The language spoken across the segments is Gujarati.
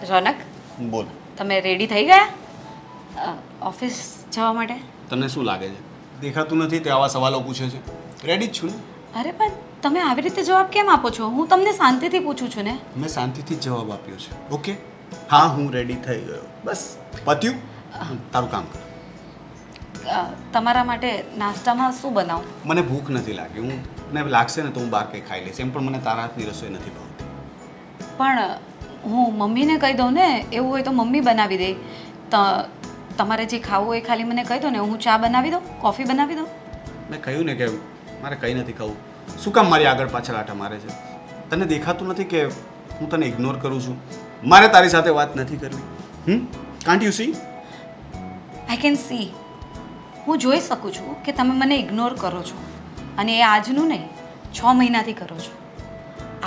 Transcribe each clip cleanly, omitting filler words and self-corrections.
રોનક, બોલ. તમે રેડી થઈ ગયા ઓફિસ જવા માટે? તને શું લાગે છે દેખાતું નથી તે આવા સવાલો પૂછે છે? રેડી જ છું ને. અરે પણ તમે આવી રીતે જવાબ કેમ આપો છો? હું તમને શાંતિથી પૂછું છું ને. મેં શાંતિથી જ જવાબ આપ્યો છે. ઓકે, હા હું રેડી થઈ ગયો, બસ પત્યું. તારું કામ કર. તમારા માટે નાસ્તામાં શું બનાવું? મને ભૂખ નથી લાગી. મને લાગશે ને તો હું બહાર કંઈ ખાઈ લઈશ. એમ પણ મને તારા હાથની રસોઈ નથી ભાવતી. પણ હું મમ્મીને કહી દઉં ને, એવું હોય તો મમ્મી બનાવી દે. તમારે જે ખાવું હોય ખાલી મને કહી દો ને, હું ચા બનાવી દઉં, કોફી બનાવી દઉં. મેં કહ્યું ને કે મારે કંઈ નથી ખાવું. શું કામ મારી આગળ પાછળ આટા મારે છે? તને દેખાતું નથી કે હું તને ઇગ્નોર કરું છું? મારે તારી સાથે વાત નથી કરવી. Can't you C? I can see. હું જોઈ શકું છું કે તમે મને ઇગ્નોર કરો છો, અને એ આજનું નહીં, 6 મહિનાથી કરો છો.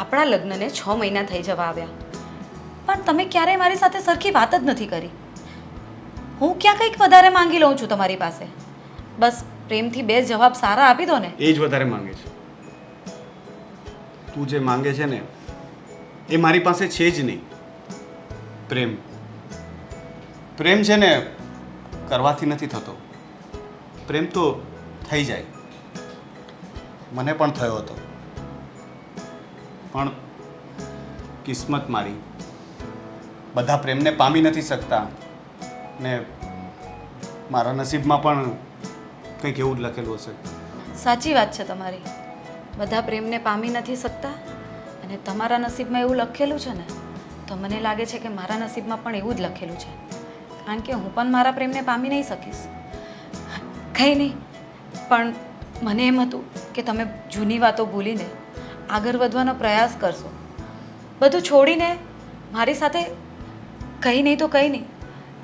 આપણા લગ્નને 6 મહિના થઈ જવા આવ્યા, પણ તમે ક્યારેય મારી સાથે સરખી વાત જ નથી કરી. હું ક્યાં કંઈક વધારે માંગી લઉં છું તમારી પાસે? બસ પ્રેમથી 2 જવાબ સારા આપી દો ને. એ જ વધારે માંગે છે. તું જે માંગે છે ને એ મારી પાસે છે જ નહીં. પ્રેમ છે ને કરવાથી નથી થતો. પ્રેમ તો થઈ જાય. મને પણ થયો હતો, પણ કિસ્મત મારી બધા પ્રેમને પામી નથી શકતા, ને મારા નસીબમાં પણ કંઈક એવું જ લખેલું હશે. સાચી વાત છે તમારી. બધા પ્રેમને પામી નથી શકતા, અને તમારા નસીબમાં એવું લખેલું છે ને, તો મને લાગે છે કે મારા નસીબમાં પણ એવું જ લખેલું છે. કારણ કે હું પણ મારા પ્રેમને પામી નહીં શકીશ. કંઈ નહીં, પણ મને એમ હતું કે તમે જૂની વાતો ભૂલીને આગળ વધવાનો પ્રયાસ કરશો, બધું છોડીને મારી સાથે કંઈ નહીં તો કંઈ નહીં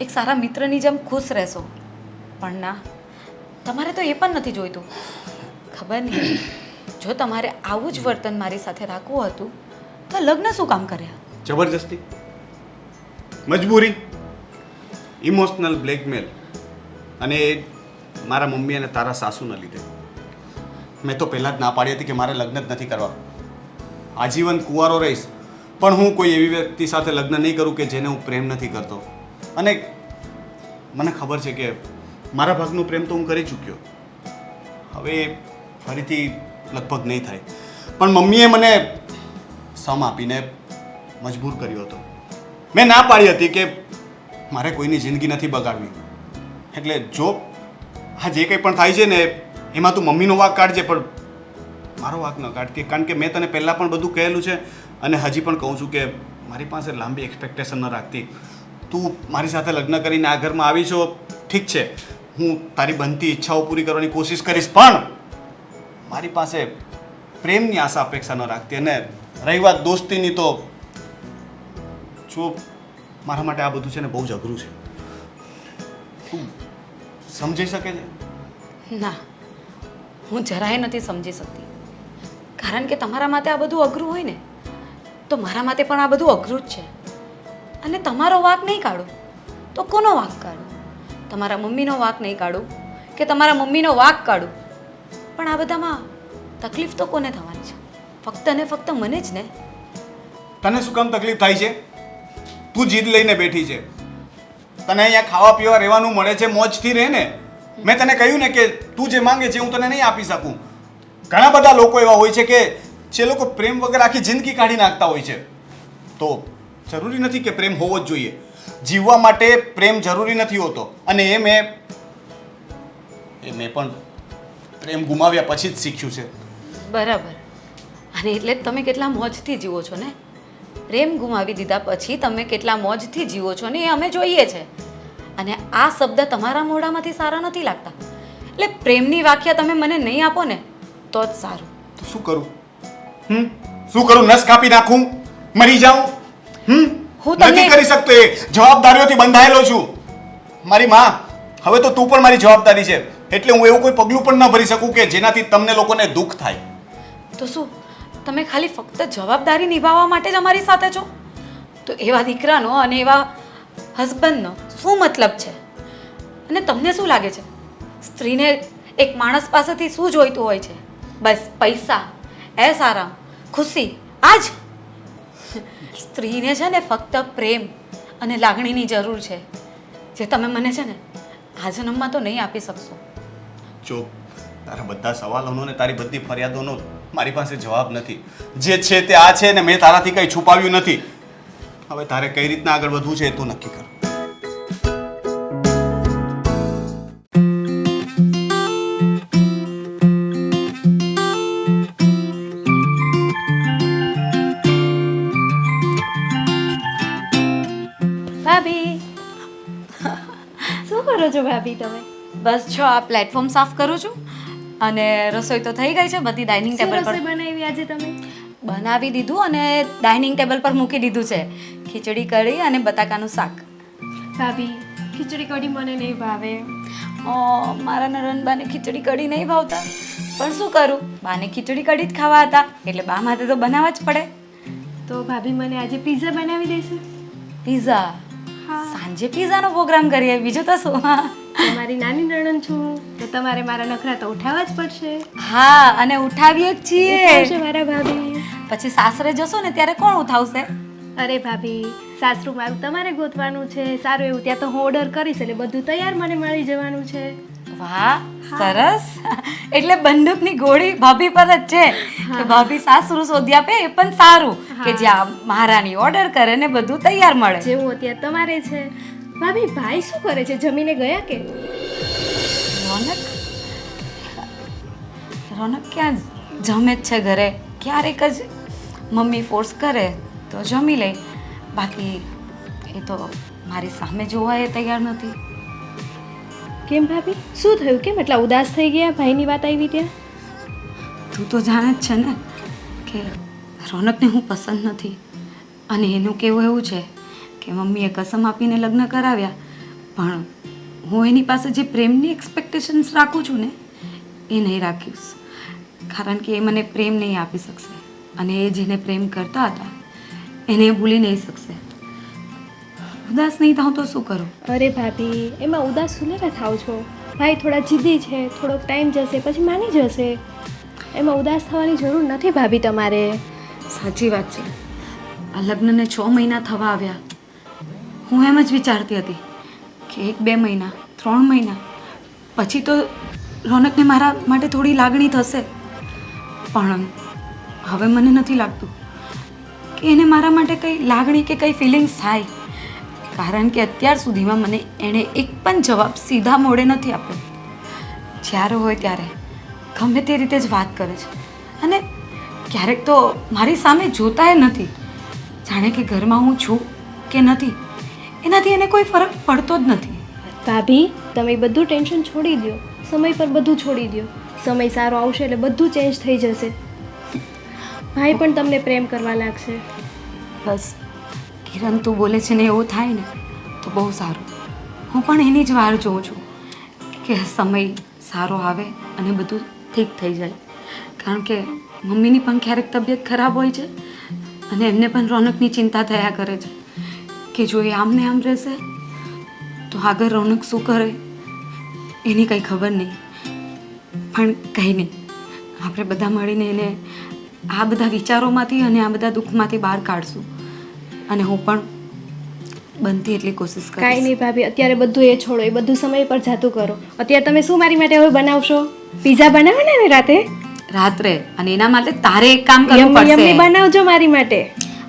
એક સારા મિત્રની જેમ ખુશ રહેશો. પણ ના, તમારે તો એ પણ નથી જોઈતું. ખબર નહીં, જો તમારે આવું જ વર્તન મારી સાથે રાખવું હતું તો લગ્ન શું કામ કર્યા? જબરજસ્તી, મજબૂરી, ઇમોશનલ બ્લેકમેલ, અને મારા મમ્મી અને તારા સાસુના લીધે. મેં તો પહેલાં જ ના પાડી હતી કે મારે લગ્ન જ નથી કરવા. આજીવન કુંવારો રહીશ, પણ હું કોઈ એવી વ્યક્તિ સાથે લગ્ન નહીં કરું કે જેને હું પ્રેમ નથી કરતો. અને મને ખબર છે કે મારા ભાગનો પ્રેમ તો હું કરી ચૂક્યો. હવે ફરીથી લગભગ નહીં થાય. પણ મમ્મીએ મને સમ આપીને મજબૂર કર્યો હતો. મેં ના પાડી હતી કે મારે કોઈની જિંદગી નથી બગાડવી. એટલે જો આ જે કંઈ પણ થાય છે ને એમાં તું મમ્મીનો વાંક કાઢજે, પણ મારો વાંક ન કાઢ. કારણ કે મેં તને પહેલાં પણ બધું કહેલું છે, અને હજી પણ કહું છું કે મારી પાસે લાંબી એક્સપેક્ટેશન ન રાખતી. તું મારી સાથે લગ્ન કરીને આ ઘરમાં આવી છો, ઠીક છે, હું તારી બનતી ઈચ્છાઓ પૂરી કરવાની કોશિશ કરીશ, પણ મારી પાસે પ્રેમની આશા અપેક્ષા ન રાખતી. અને રહી વાત દોસ્તીની, તો જો મારા માટે આ બધું છે ને બહુ જ અઘરું છે. તું સમજી શકે છે? ના, હું જરાય નથી સમજી શકતી. કારણ કે તમારા માટે આ બધું અઘરું હોય ને, તો મારા માટે પણ આ બધું અઘરું જ છે. અને તમારો વાંક નહીં કાઢું તો કોનો વાંક કાઢું? તમારા મમ્મીનો વાંક નહીં કાઢું કે તમારા મમ્મીનો વાંક કાઢું, પણ આ બધામાં તકલીફ તો કોને થવાની છે? ફક્ત ને ફક્ત મને જ ને. તને શું કામ તકલીફ થાય છે? તું જીદ લઈને બેઠી છે. તને અહીંયા ખાવા પીવા રહેવાનું મળે છે, મોજથી રહે ને. મેં તને કહ્યું ને કે તું જે માંગે છે હું તને નહીં આપી શકું. ઘણા બધા લોકો એવા હોય છે કે જે લોકો પ્રેમ વગર આખી જિંદગી કાઢી નાખતા હોય છે. તો જરૂરી નથી કે પ્રેમ હોવો જ જોઈએ. જીવવા માટે પ્રેમ જરૂરી નથી હોતો. અને એ મેં પણ પ્રેમ ગુમાવ્યા પછી જ શીખ્યું છે. બરાબર. અને એટલે જ તમે કેટલા મોજથી જીવો છો ને. પ્રેમ ગુમાવી દીધા પછી તમે કેટલા મોજથી જીવો છો ને એ અમે જોઈએ છે. અને આ શબ્દ તમારા મોઢામાંથી સારા નથી લાગતા. એટલે પ્રેમની વ્યાખ્યા તમે મને નહીં આપો ને તો જ સારું. તો શું કરું? શું કરું? નસ કાપી નાખું? મરી જાઉં? હું તમને નથી કરી શકતો. એ જવાબદારીઓથી બંધાયેલો છું. મારી માં, હવે તો તું પણ મારી જવાબદારી છે. એટલે હું એવું કોઈ પગલું પણ ન ભરી શકું કે જેનાથી તમને લોકોને દુઃખ થાય. તો શું તમે ખાલી ફક્ત જવાબદારી નિભાવવા માટે જ અમારી સાથે છો? તો એવા દીકરાનો અને એવા હસબન્ડનો શું મતલબ છે? અને તમને શું લાગે છે સ્ત્રીને એક માણસ પાસેથી શું જોઈતું હોય છે? બસ પૈસા, એસ આરામ, ખુશી, આજ સ્ત્રીને છે ને ફક્ત પ્રેમ અને લાગણીની જરૂર છે, જે તમે મને છે ને આ જન્મમાં તો નહીં આપી શકશો. જો તારા બધા સવાલોનો ને તારી બધી ફરિયાદોનો મારી પાસે જવાબ નથી. જે છે તે આ છે ને મેં તારાથી કંઈ છુપાવ્યું નથી. હવે તારે કઈ રીતના આગળ વધવું છે એ તું નક્કી કર. ભાભી શું કરો છો ભાભી તમે? બસ જો આ પ્લેટફોર્મ સાફ કરું છું અને રસોઈ તો થઈ ગઈ છે, બધી ડાઇનિંગ શું ટેબલ પર રસોઈ બનાવી આજે તમે? બનાવી દીધું અને ડાઇનિંગ ટેબલ પર મૂકી દીધું છે. ખીચડી કઢી અને બટાકાનું શાક. ભાભી ખીચડી કઢી મને નહીં ભાવે. મારા નરનબાને ખીચડી કઢી નહીં ભાવતા, પણ શું કરું, બાને ખીચડી કઢી જ ખાવા હતા એટલે બા માટે તો બનાવવા જ પડે. તો ભાભી મને આજે પિઝા બનાવી દેશે? પિઝા? હા. સાંજે પિઝાનો પ્રોગ્રામ કરીએ, બીજું તો શું. તમારી નાની નણંદ છું તો તમારે મારા નખરા તો ઉઠાવવા જ પડશે. હા, અને ઉઠાવીએ જ છીએ. ઉઠાવશે મારા ભાભી. પછી સાસરે જશો ને ત્યારે કોણ ઉઠાવશે? અરે ભાભી, સાસરું મારું તમારે ગોતવાનું છે. સારું એવું, ત્યાં તો હું ઓર્ડર કરીશ એટલે બધું તૈયાર મને મળી જવાનું છે. વાહ, સરસ. એટલે બંદૂકની ગોળી ભાભી પર જ છે કે ભાભી સાસરું શોધી આપે એ પણ સારું, કે જ્યાં મહારાણી ઓર્ડર કરે ને બધું તૈયાર મળે. જેવું અત્યારે તમારે છે. ભાભી ભાઈ શું કરે છે? જમીને ગયા કે? રોનક રોનક ક્યાં જમે જ છે ઘરે, ક્યારેક જ મમ્મી ફોર્સ કરે તો જમી લે, બાકી એ તો મારી સામે જોવા એ તૈયાર નથી. કેમ ભાભી, શું થયું? કેમ એટલા ઉદાસ થઈ ગયા ભાઈની વાત આવી ત્યાં? તું તો જાણે જ છે ને કે રોનકને હું પસંદ નથી, અને એનું કહેવું એવું છે કે મમ્મીએ કસમ આપીને લગ્ન કરાવ્યા, પણ હું એની પાસે જે પ્રેમની એક્સપેક્ટેશન્સ રાખું છું ને એ નહીં રાખીશ, કારણ કે એ મને પ્રેમ નહીં આપી શકશે, અને એ જેને પ્રેમ કરતા હતા એને એ ભૂલી નહીં શકશે. ઉદાસ નહીં થાઉં તો શું કરું? અરે ભાભી, એમાં ઉદાસ શું લેવા થાવ છો? ભાઈ થોડા જિદ્દી છે, થોડોક ટાઈમ જશે પછી માની જશે. એમાં ઉદાસ થવાની જરૂર નથી ભાભી તમારે. સાચી વાત છે. આ લગ્નને 6 મહિના થવા આવ્યા. હું એમ જ વિચારતી હતી કે 1-2 મહિના 3 મહિના પછી તો રોનકને મારા માટે થોડી લાગણી થશે, પણ હવે મને નથી લાગતું કે એને મારા માટે કંઈ લાગણી કે કંઈ ફિલિંગ્સ થાય, કારણ કે અત્યાર સુધીમાં મને એણે એક પણ જવાબ સીધા મોઢે નથી આપ્યો. જ્યારે હોય ત્યારે ગમે તે રીતે જ વાત કરે છે, અને ક્યારેક તો મારી સામે જોતાય નથી, જાણે કે ઘરમાં હું છું કે નથી એનાથી એને કોઈ ફરક પડતો જ નથી. ભાભી તમે બધું ટેન્શન છોડી દો, સમય પર બધું છોડી દો. સમય સારો આવશે એટલે બધું ચેન્જ થઈ જશે. ભાઈ પણ તમને પ્રેમ કરવા લાગશે. બસ કિરણ તું બોલે છે ને એવું થાય ને તો બહુ સારું. હું પણ એની જ વાર જોઉં છું કે સમય સારો આવે અને બધું ઠીક થઈ જાય, કારણ કે મમ્મીની પણ ક્યારેક તબિયત ખરાબ હોય છે અને એમને પણ રોનકની ચિંતા થયા કરે છે કે જો એ આમને આમ રહેશે તો આગળ રોનક શું કરે એની કંઈ ખબર નહીં. પણ કંઈ નહીં, આપણે બધા મળીને એને આ બધા વિચારોમાંથી અને આ બધા દુઃખમાંથી બહાર કાઢશું, અને હું પણ બનતી એટલી કોશિશ કરીશ. કાંઈ નહીં ભાભી, અત્યારે બધું એ છોડો, એ બધું સમય પર જાતું કરો. અત્યારે તમે શું મારી માટે હવે બનાવશો? પિઝા બનાવવાના ને રાત્રે, અને એના માટે તારે એક કામ કરવું યમ્મી પડશે. બનાવજો મારી માટે.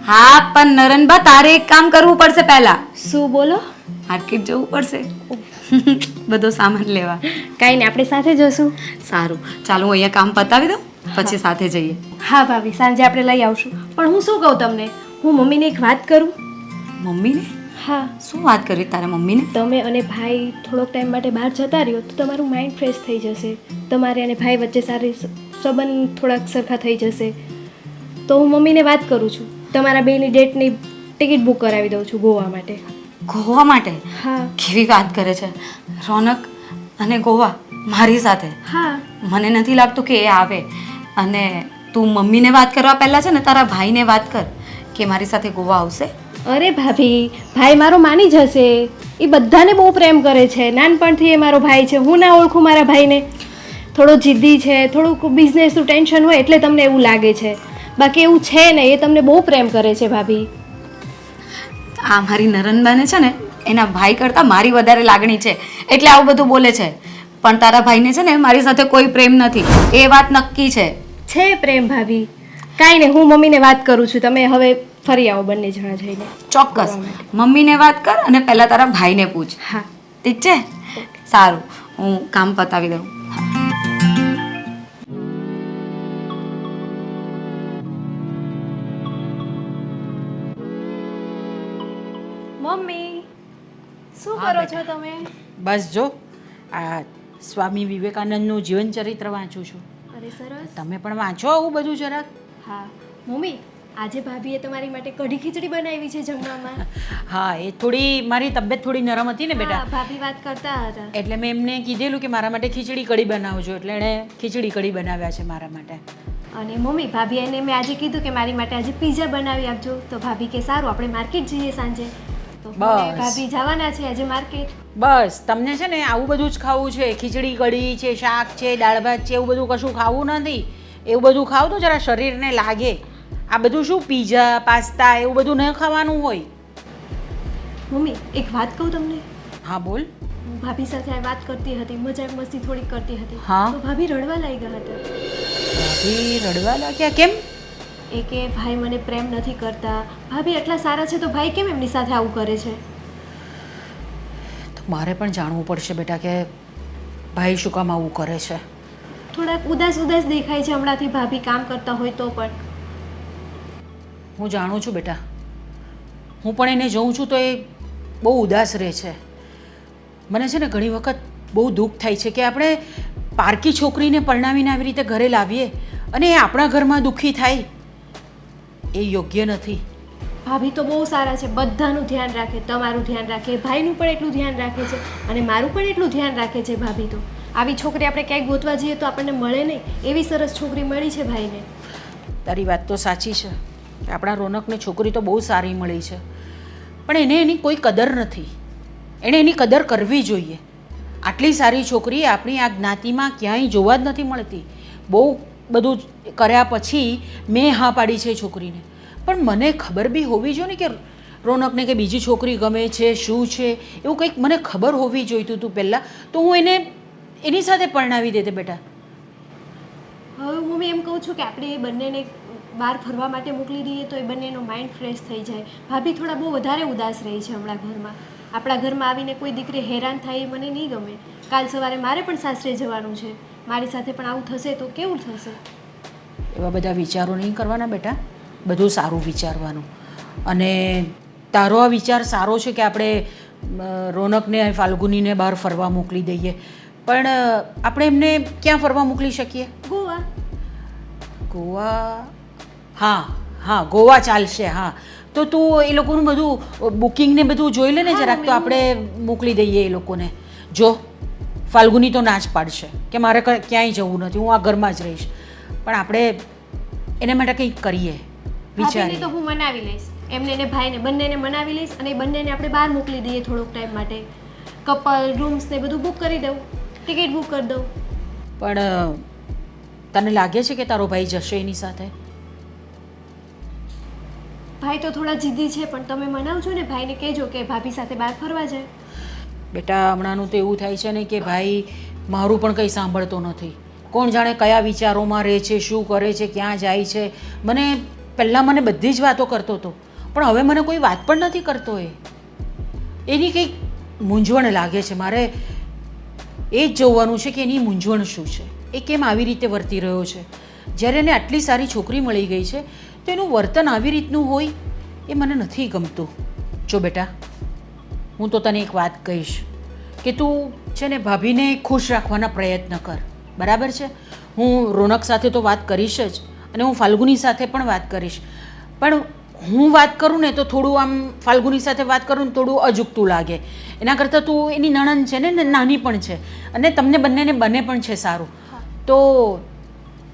હા, પણ નરનબા તારે એક કામ કરવું પડશે. પહેલા શું બોલો? માર્કેટ જવું પડશે બધો સામાન લેવા. કાંઈ નહીં, આપણે સાથે જશું. સારું, ચાલો હું અહીંયા કામ પતાવી દઉં પછી સાથે જઈએ. હા ભાભી, સાંજે આપણે લઈ આવશું. પણ હું શું કહું તમને, હું મમ્મીને એક વાત કરું. મમ્મીને? હા. શું વાત કરવી તારે મમ્મીને? તમે અને ભાઈ થોડોક ટાઈમ માટે બહાર જતા રહ્યો તો તમારું માઇન્ડ ફ્રેશ થઈ જશે. તમારે અને ભાઈ વચ્ચે સારી સંબંધ થોડાક સરખા થઈ જશે. તો હું મમ્મીને વાત કરું છું, તમારા બેની ડેટની ટિકિટ બુક કરાવી દઉં છું ગોવા માટે. ગોવા માટે? હા. કેવી વાત કરે છે રોનક, અને ગોવા મારી સાથે? હા. મને નથી લાગતું કે એ આવે, અને તું મમ્મીને વાત કરવા પહેલાં છે ને તારા ભાઈને વાત કર કે મારી સાથે ગોવા આવશે. અરે ભાભી, ભાઈ મારો માની જશે. એ બધાને બહુ પ્રેમ કરે છે, નાનપણથી એ મારો ભાઈ છે. હું ના ઓળખું મારા ભાઈને? થોડો જિદ્દી છે, થોડુંક બિઝનેસનું ટેન્શન હોય એટલે તમને એવું લાગે છે. બાકી એવું છે ને, એ તમને બહુ પ્રેમ કરે છે ભાભી. આ મારી નરનબાને છે ને એના ભાઈ કરતાં મારી વધારે લાગણી છે એટલે આવું બધું બોલે છે. પણ તારા ભાઈને છે ને મારી સાથે કોઈ પ્રેમ નથી, એ વાત નક્કી છે. છે પ્રેમ ભાભી. કાંઈ નહીં, હું મમ્મીને વાત કરું છું. તમે હવે ફરી આવો બંને જણા જઈને. ચોક્કસ મમ્મીને વાત કર અને પહેલાં તારા ભાઈને પૂછ. હા. ઠીક છે? સારું, હું કામ પતાવી દઉં. મમ્મી, શું કરો છો તમે? બસ જો આ સ્વામી વિવેકાનંદનું જીવન ચરિત્ર વાંચું છું. અરે સરસ. તમે પણ વાંચો આવું બધું જરાક. હા મમ્મી, આજે ભાભીએ તમારી માટે કઢી ખીચડી બનાવી છે જમવામાં. હા, એ થોડી મારી તબિયત થોડી નરમ હતી ને બેટા, હા, ભાભી વાત કરતા હતા. એટલે મેં એમને કીધેલું કે મારા માટે ખીચડી કઢી બનાવજો, એટલે એણે ખીચડી કઢી બનાવ્યા છે મારા માટે. અને મમ્મી, ભાભી એને મેં આજે કીધું કે મારી માટે આજે પિઝા બનાવી આપજો, તો ભાભી કે સારું આપણે માર્કેટ જઈએ સાંજે. તો બસ. ભાભી જવાના છે આજે માર્કેટ. બસ તમને છે ને આવું બધું જ ખાવું છે, ખીચડી કઢી છે, શાક છે, દાળ ભાત છે, એવું બધું કશું ખાવું નથી. એવું બધું ખાવ તો જરા શરીરને લાગે. આ બધું શું પિઝા પાસ્તા એવું બધું ન ખાવાનું હોય. મમ્મી, એક વાત કહું તમને? હા બોલ. હું ભાભી સાથે આ વાત કરતી હતી, મજાક મસ્તી થોડીક કરતી હતી, હા. તો ભાભી રડવા લાગ્યા હતા. ભાભી રડવા લાગ્યા? કેમ? એ કે ભાઈ મને પ્રેમ નથી કરતા. ભાભી એટલા સારા છે તો ભાઈ કેમ એમની સાથે આવું કરે છે? તો મારે પણ જાણવું પડશે બેટા કે ભાઈ શું કામ આવું કરે છે. થોડાક ઉદાસ ઉદાસ દેખાય છે હમણાંથી ભાભી કામ કરતા હોય તો પણ. હું જાણું છું બેટા, હું પણ એને જોઉં છું તો એ બહુ ઉદાસ રહે છે. મને છે ને ઘણી વખત બહુ દુઃખ થાય છે કે આપણે પારકી છોકરીને પરણાવીને આવી રીતે ઘરે લાવીએ અને એ આપણા ઘરમાં દુઃખી થાય, એ યોગ્ય નથી. ભાભી તો બહુ સારા છે, બધાનું ધ્યાન રાખે, તમારું ધ્યાન રાખે, ભાઈનું પણ એટલું ધ્યાન રાખે છે અને મારું પણ એટલું ધ્યાન રાખે છે. ભાભી તો આવી છોકરી આપણે ક્યાંય ગોતવા જઈએ તો આપણને મળે નહીં, એવી સરસ છોકરી મળી છે ભાઈને. તારી વાત તો સાચી છે, આપણા રોનકને છોકરી તો બહુ સારી મળી છે, પણ એને એની કોઈ કદર નથી. એણે એની કદર કરવી જોઈએ. આટલી સારી છોકરી આપણી આ જ્ઞાતિમાં ક્યાંય જોવા જ નથી મળતી. બહુ બધું કર્યા પછી મેં હા પાડી છે છોકરીને, પણ મને ખબર બી હોવી જોઈએ ને કે રોનકને કે બીજી છોકરી ગમે છે શું છે, એવું કંઈક મને ખબર હોવી જોઈતું હતું પહેલાં, તો હું એને એની સાથે પરણાવી દેતે બેટા. હવે મમ્મી એમ કહું છું કે આપણે એ બંનેને બહાર ફરવા માટે મોકલી દઈએ તો એ બંનેનો માઇન્ડ ફ્રેશ થઈ જાય. ભાભી થોડા બહુ વધારે ઉદાસ રહી છે હમણાં ઘરમાં. આપણા ઘરમાં આવીને કોઈ દીકરી હેરાન થાય એ મને નહીં ગમે. કાલ સવારે મારે પણ સાસરે જવાનું છે, મારી સાથે પણ આવું થશે તો કેવું થશે? એવા બધા વિચારો નહીં કરવાના બેટા, બધું સારું વિચારવાનું. અને તારો આ વિચાર સારો છે કે આપણે રોનકને ફાલ્ગુનીને બહાર ફરવા મોકલી દઈએ, પણ આપણે એમને ક્યાં ફરવા મોકલી શકીએ? ગોવા. ગોવા? હા હા, ગોવા ચાલશે. હા, તો તું એ લોકોનું બધું બુકિંગ ને બધું જોઈ લે ને જરાક, તો આપણે મોકલી દઈએ એ લોકોને. જો ફાલ્ગુની તો ના જ પાડશે કે મારે ક્યાંય જવું નથી, હું આ ઘરમાં જ રહીશ, પણ આપણે એના માટે કંઈક કરીએ, ભાભીને તો હું મનાવી લઈશ, એમને ને ભાઈને બંનેને મનાવી લઈશ અને એ બંનેને આપણે બહાર મોકલી દઈએ થોડોક ટાઈમ માટે. કપલ રૂમ્સ ને બધું બુક કરી દઉં, ટિકિટ બુક કરી દઉં. પણ તને લાગે છે કે તારો ભાઈ જશે એની સાથે? ભાઈ તો થોડા જિદ્દી છે, પણ તમે મનાવજો ને, ભાઈને કહેજો કે ભાભી સાથે બહાર ફરવા જાય. બેટા હમણાંનું તો એવું થાય છે ને કે ભાઈ મારું પણ કંઈ સાંભળતો નથી. કોણ જાણે કયા વિચારોમાં રહે છે, શું કરે છે, ક્યાં જાય છે. પહેલાં મને બધી જ વાતો કરતો હતો, પણ હવે મને કોઈ વાત પણ નથી કરતો. એની કંઈક મૂંઝવણ લાગે છે. મારે એ જ જોવાનું છે કે એની મૂંઝવણ શું છે, એ કેમ આવી રીતે વર્તી રહ્યો છે. જ્યારે એને આટલી સારી છોકરી મળી ગઈ છે તો એનું વર્તન આવી રીતનું હોય એ મને નથી ગમતું. જો બેટા, હું તો તને એક વાત કહીશ કે તું છે ને ભાભીને ખુશ રાખવાના પ્રયત્ન કર, બરાબર છે? હું રોનક સાથે તો વાત કરીશ જ અને હું ફાલ્ગુની સાથે પણ વાત કરીશ, પણ હું વાત કરું ને તો થોડું આમ ફાલ્ગુની સાથે વાત કરું ને થોડું અજુગતું લાગે. એના કરતાં તું એની નણંદ છે ને, નાની પણ છે અને તમને બંનેને બને પણ છે સારું, તો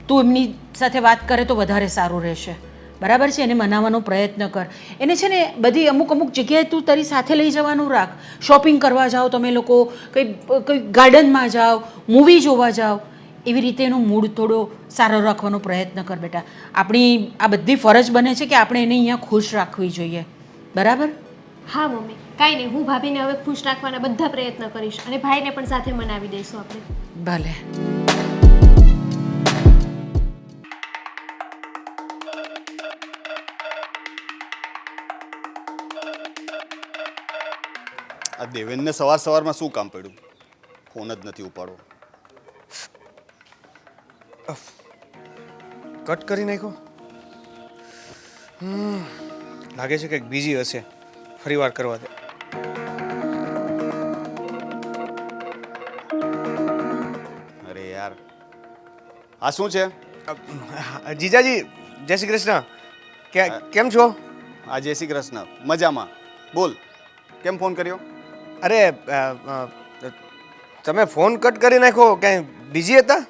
તું એમની સાથે વાત કરે તો વધારે સારું રહેશે, બરાબર છે? એને મનાવવાનો પ્રયત્ન કર. એને છે ને બધી અમુક જગ્યાએ તું તારી સાથે લઈ જવાનું રાખ. શોપિંગ કરવા જાઓ તમે લોકો, કંઈ ગાર્ડનમાં જાઓ, મૂવી જોવા જાઓ, એવી રીતે એનો મૂડ થોડો સારો રાખવાનો પ્રયત્ન કર બેટા. આપણી આ બધી ફરજ બને છે કે આપણે એને અહીંયા ખુશ રાખવી જોઈએ, બરાબર? હા મમ્મી, કાંઈ નહીં, હું ભાભીને હવે ખુશ રાખવાના બધા પ્રયત્ન કરીશ અને ભાઈને પણ સાથે મનાવી દઈશું આપણે. ભલે. આ દેવેનને સવારમાં શું કામ પડ્યું? ફોન જ નથી ઉપાડવો. કટ કરી નાખ્યો. લાગે છે કંઈક બીજી હશે, ફરી વાર કરવા દે. અરે યાર, આ શું છે? જીજાજી જય શ્રી કૃષ્ણ. કેમ છો? આ જય શ્રી કૃષ્ણ. મજામાં. બોલ, કેમ ફોન કર્યો? અરે તમે ફોન કટ કરી નાખ્યો, ક્યાંય બિઝી હતા?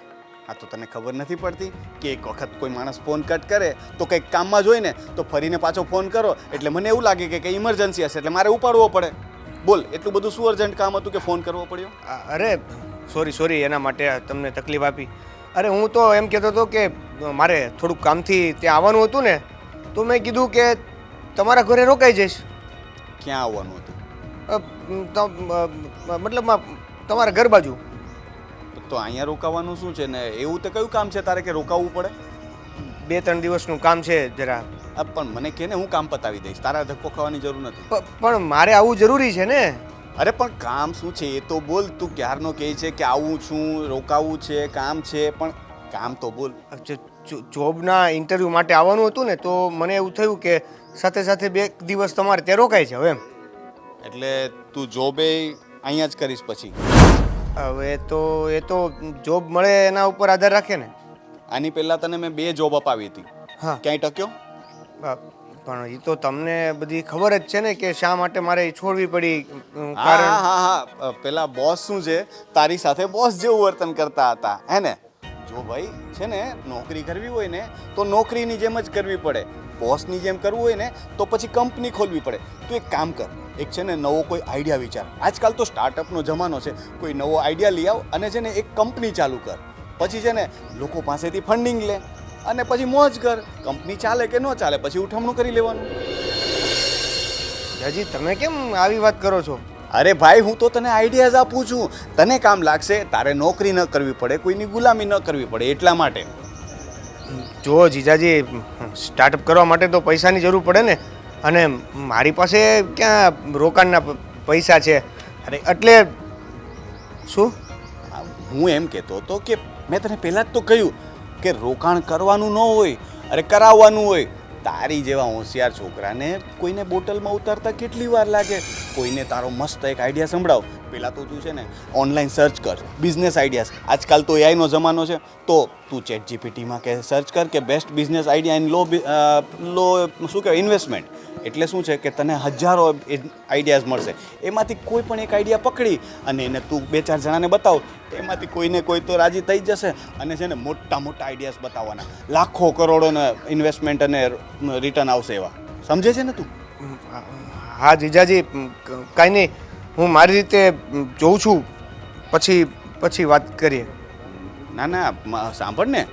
આ તો તને ખબર નથી પડતી કે એક વખત કોઈ માણસ ફોન કટ કરે તો કંઈક કામમાં જોઈ ને તો ફરીને પાછો ફોન કરો એટલે મને એવું લાગે કે કંઈ ઇમરજન્સી હશે એટલે મારે ઉપાડવો પડે. બોલ, એટલું બધું શું અર્જન્ટ કામ હતું કે ફોન કરવો પડ્યો? અરે સોરી, એના માટે તમને તકલીફ આપી. અરે હું તો એમ કહેતો હતો કે મારે થોડુંક કામથી ત્યાં આવવાનું હતું ને, તો મેં કીધું કે તમારા ઘરે રોકાઈ જઈશ. ક્યાં આવવાનું હતું? મતલબમાં તમારા ઘર બાજુ. તો અહીંયા રોકાવાનું શું છે ને? એવું તો કયું કામ છે તારે કે રોકાવું પડે? 2-3 દિવસનું કામ છે જરા. પણ મને કે ને, હું કામ પતાવી દઈશ, તારા ધક્કો ખાવાની જરૂર નથી. પણ મારે આવવું જરૂરી છે ને. અરે પણ કામ શું છે એ તો બોલ. તું ક્યારનો કહે છે કે આવું છું, રોકાવું છે, કામ છે, પણ કામ તો બોલ. જોબના ઇન્ટરવ્યૂ માટે આવવાનું હતું ને, તો મને એવું થયું કે સાથે 2 દિવસ તમારે ત્યાં રોકાય છે. હવે એમ એટલે તું જોબે અહીંયા જ કરીશ પછી? હવે એ તો જોબ મળે એના ઉપર આધાર રાખે ને. આની પહેલા તને મેં 2 જોબ અપાવી હતી. હા. ક્યાંય ટક્યો? પણ એ તો તમને બધી ખબર જ છે ને કે શા માટે મારે એ છોડવી પડી. હા, પેલા બોસ શું છે, તારી સાથે બોસ જેવું વર્તન કરતા હતા, હે ને? જો ભાઈ છે ને, નોકરી કરવી હોય ને તો નોકરીની જેમ જ કરવી પડે. બોસની જેમ કરવું હોય ને તો પછી કંપની ખોલવી પડે. તું એક કામ કર, એક છે ને નવો કોઈ આઈડિયા વિચાર. આજકાલ તો સ્ટાર્ટઅપનો જમાનો છે. કોઈ નવો આઈડિયા લઈ આવ અને છે ને એક કંપની ચાલુ કર. પછી છે ને લોકો પાસેથી ફંડિંગ લે અને પછી મોજ કર. કંપની ચાલે કે ન ચાલે પછી ઉઠમણું કરી લેવાનું. હજી તમે કેમ આવી વાત કરો છો? અરે ભાઈ, હું તો તને આઈડિયાઝ આપું છું. તને કામ લાગશે, તારે નોકરી ન કરવી પડે, કોઈની ગુલામી ન કરવી પડે, એટલા માટે. જો જીજાજી, સ્ટાર્ટઅપ કરવા માટે તો પૈસાની જરૂર પડે ને, અને મારી પાસે ક્યાં રોકાણના પૈસા છે? અરે એટલે શું? હું એમ કહેતો હતો કે મેં તને પહેલાં જ તો કહ્યું કે રોકાણ કરવાનું ન હોય, અરે કરાવવાનું હોય. તારી જેવા હોશિયાર છોકરાને કોઈને બોટલમાં ઉતારતા કેટલી વાર લાગે? કોઈને તારો મસ્ત એક આઈડિયા સંભળાવ. પહેલાં તો તું છે ને ઓનલાઈન સર્ચ કર બિઝનેસ આઈડિયાઝ. આજકાલ તો એઆઈનો જમાનો છે, તો તું ચેટ જીપીટીમાં કે સર્ચ કર કે best business idea in low શું કહેવાય ઇન્વેસ્ટમેન્ટ. એટલે શું છે કે તને હજારો આઈડિયાઝ મળશે. એમાંથી કોઈ પણ એક આઈડિયા પકડી અને એને તું 2-4 જણાને બતાવ. એમાંથી કોઈને કોઈ તો રાજી થઈ જશે અને છે ને મોટા આઈડિયાઝ બતાવવાના. લાખો કરોડોના ઇન્વેસ્ટમેન્ટ અને રિટર્ન આવશે એવા. સમજે છે ને તું? હા જીજાજી, કાંઈ નહીં, હું મારી રીતે જોઉં છું, પછી વાત કરીએ. ના, સાંભળ ને,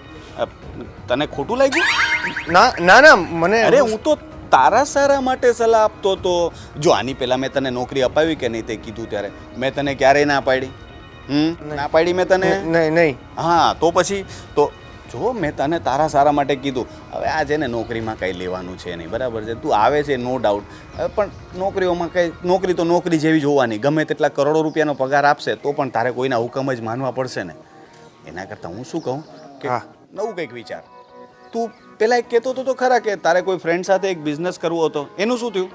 તને ખોટું લાગ્યું? ના મને અરે હું તો તારા સારા માટે સલાહ આપતો હતો. જો આની પહેલા મેં તને નોકરી અપાવી કે નહીં તે કીધું ત્યારે મેં તને ક્યારેય ના પાડી? ના પાડી મેં તને? નહીં. હા, તો પછી તો જો મેં તને તારા સારા માટે કીધું. હવે આ છે ને નોકરીમાં કંઈ લેવાનું છે નહીં, બરાબર છે? તું આવે છે નો ડાઉટ, પણ નોકરીઓમાં કંઈ નોકરી તો નોકરી જેવી જોવાની. ગમે તેટલા કરોડો રૂપિયાનો પગાર આપશે તો પણ તારે કોઈના હુકમ જ માનવા પડશે ને. એના કરતાં હું શું કહું કે નવું કંઈક વિચાર. તું પેલા એક કહેતો હતો તો ખરા કે તારે કોઈ ફ્રેન્ડ સાથે એક બિઝનેસ કરવો હતો, એનું શું થયું?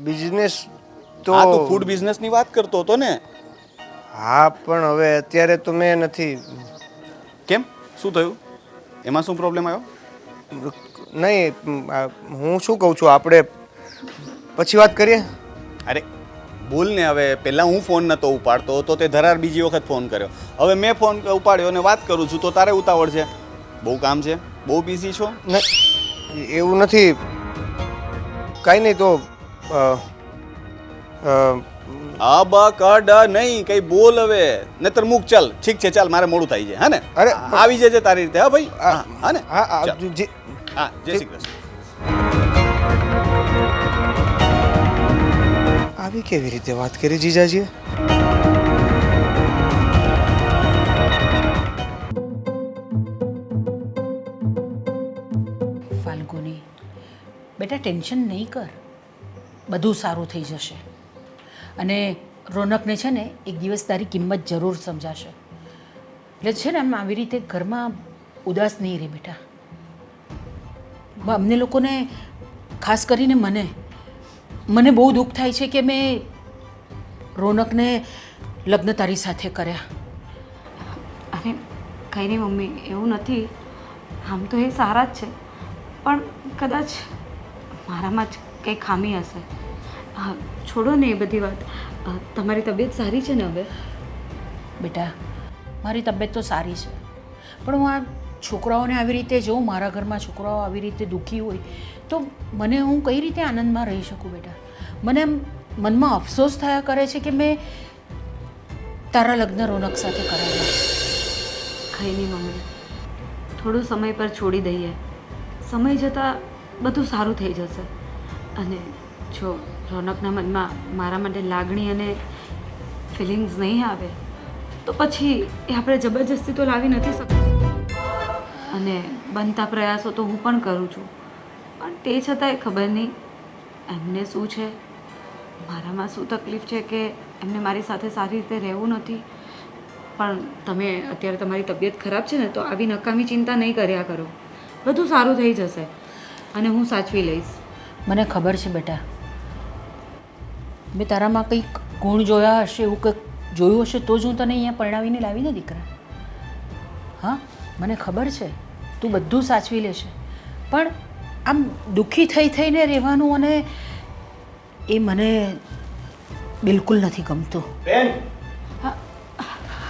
બિઝનેસ તો હા, તું ફૂડ બિઝનેસની વાત કરતો હતો ને? હા, પણ હવે અત્યારે તો મેં નથી. કેમ, શું થયું? એમાં શું પ્રોબ્લેમ આવ્યો? નહીં, હું શું કહું છું, આપણે પછી વાત કરીએ. અરે બોલ ને. હવે પહેલાં હું ફોન નહોતો ઉપાડતો તો તે ધરાર બીજી વખત ફોન કર્યો. હવે મેં ફોન ઉપાડ્યો અને વાત કરું છું તો તારે ઉતાવળ છે. બહુ કામ છે, બહુ બિઝી છો? એવું નથી, કાંઈ નહીં. તો આ બા કડ નહીં કઈ બોલ હવે નતર મૂક ચાલ ઠીક છે ચાલ મારે મોડું થાય છે હા ને અરે, આવી જજે તારી રીતે હા ભાઈ હા ને હા ચાલ. જી હા જય શ્રી કૃષ્ણ. આવી કેવી રીતે વાત કરી જીજાજીએ? ફાલ્ગુની બેટા ટેન્શન નહીં કર, બધું સારું થઈ જશે. અને રોનકને છે ને એક દિવસ તારી કિંમત જરૂર સમજાશે. એટલે છે ને આમ આવી રીતે ઘરમાં ઉદાસ નહીં રહે બેટા. અમને લોકોને ખાસ કરીને મને બહુ દુઃખ થાય છે કે મેં રોનકને લગ્ન તારી સાથે કર્યા. અરે કંઈ નહીં મમ્મી, એવું નથી. આમ તો એ સારા જ છે, પણ કદાચ મારામાં જ કંઈ ખામી હશે. છોડો ને એ બધી વાત. તમારી તબિયત સારી છે ને હવે? બેટા મારી તબિયત તો સારી છે, પણ હું આ છોકરાઓને આવી રીતે જોઉં, મારા ઘરમાં છોકરાઓ આવી રીતે દુઃખી હોય તો હું કઈ રીતે આનંદમાં રહી શકું બેટા? મને એમ મનમાં અફસોસ થયા કરે છે કે મેં તારા લગ્ન રોનક સાથે કરાવ્યા. કંઈ નહીં મમ્મી, થોડું સમય પર છોડી દઈએ. સમય જતાં બધું સારું થઈ જશે. અને જો રોનકના મનમાં મારા માટે લાગણી અને ફિલિંગ્સ નહીં આવે તો પછી એ આપણે જબરજસ્તી તો લાવી નથી શકતા. અને બનતા પ્રયાસો તો હું પણ કરું છું, પણ તે છતાંય ખબર નહીં એમને શું છે, મારામાં શું તકલીફ છે કે એમને મારી સાથે સારી રીતે રહેવું નથી. પણ તમે અત્યારે તમારી તબિયત ખરાબ છે ને તો આવી નકામી ચિંતા નહીં કર્યા કરો. બધું સારું થઈ જશે અને હું સાચવી લઈશ. મને ખબર છે બેટા, મેં તારામાં કંઈક ગુણ જોયા હશે, એવું કંઈક જોયું હશે તો જ હું તને અહીંયા પરણાવીને લાવીને દીકરા. હા મને ખબર છે તું બધું સાચવી લેશે, પણ આમ દુઃખી થઈને રહેવાનું અને એ મને બિલકુલ નથી ગમતું. બેન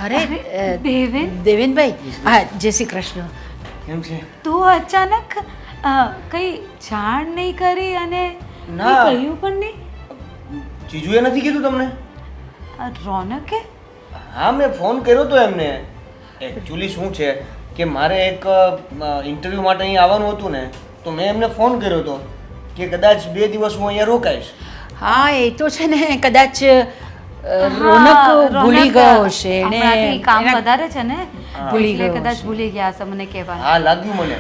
અરે દેવેનભાઈ, હા જય શ્રી કૃષ્ણ. કેમ છે? તું અચાનક કંઈ જાણ નહીં કરી અને ના. કંઈ કહ્યું પણ નહીં. જીજુએ નથી કીધું તમને? રોનકે? હા મેં ફોન કર્યો તો એમને. એકચ્યુઅલી શું છે કે મારે એક ઇન્ટરવ્યૂ માટે અહીં આવવાનું હતું ને, તો મેં એમને ફોન કર્યો હતો કે કદાચ 2 દિવસ હું અહીંયા રોકાઈશ. હા એ તો છે ને કદાચ રોનક ભૂલી ગયો હશે, હમણાંથી કામ એના- વધારે છે ને ભૂલી એટલે ગયો કદાચ હશે. ભૂલી ગયા હશે મને કહેવાનું. હા લાગ્યું મને.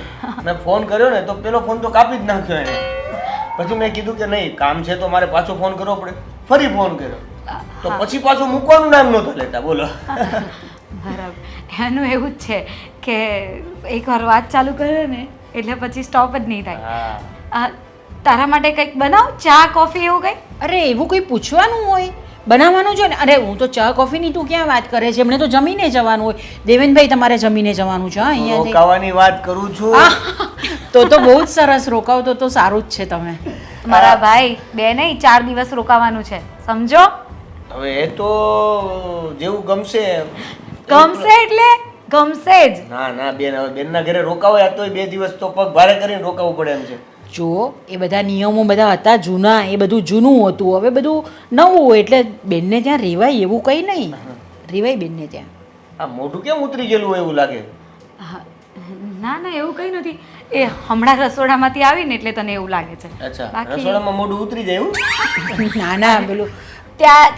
મેં ફોન કર્યો ને તો પેલો ફોન તો કાપી જ નાખ્યો એને. પછી મેં કીધું કે નહીં કામ છે તો મારે પાછો ફોન કરવો પડે. ફરી ફોન કર્યો તો પછી પાછું મૂકવાનું નામ નહોતા લેતા. બોલો. બરાબર, એનું એવું જ છે કે એકવાર વાત ચાલુ કરે ને એટલે પછી સ્ટોપ જ નહીં થાય. હા તારા માટે કંઈક બનાવ, ચા કોફી એવું કંઈ? અરે એવું કંઈ પૂછવાનું હોય બનાવવાનું છે ને. અરે હું તો ચા કોફીની તું ક્યાં વાત કરે છે, એમણે તો જમીને જવાનું હોય. દેવેનભાઈ તમારે જમીને જવાનું છે હા અહીંયાથી. રોકાવાની વાત કરું છું. તો બહુ જ સરસ, રોકાવ તો સારું જ છે. તમે મારા ભાઈ 2 નહીં 4 દિવસ રોકાવાનું છે, સમજો? હવે એ તો જેવું ગમશે. ગમશે એટલે ગમશે જ. ના ના બેન, હવે બેનના ઘરે રોકાવાય તોય 2 દિવસ તો પગ ભારે કરીને રોકાવું પડે એમ છે. જો એ બધા નિયમો બધા હતા જૂના, એ બધું જૂનું હતું, હવે બધું નવું હોય એટલે બેનને ત્યાં રહેવાય એવું કંઈ નહીં. રહેવાય બેનને ત્યાં. આ મોઢું કેમ ઉતરી ગયેલું હોય એવું લાગે? ના ના એવું કંઈ નથી, એ હમણાં રસોડામાંથી આવીને એટલે તને એવું લાગે છે. અચ્છા બાકી- રસોડામાં મોઢું ઉતરી જાય એવું? ના ના પેલું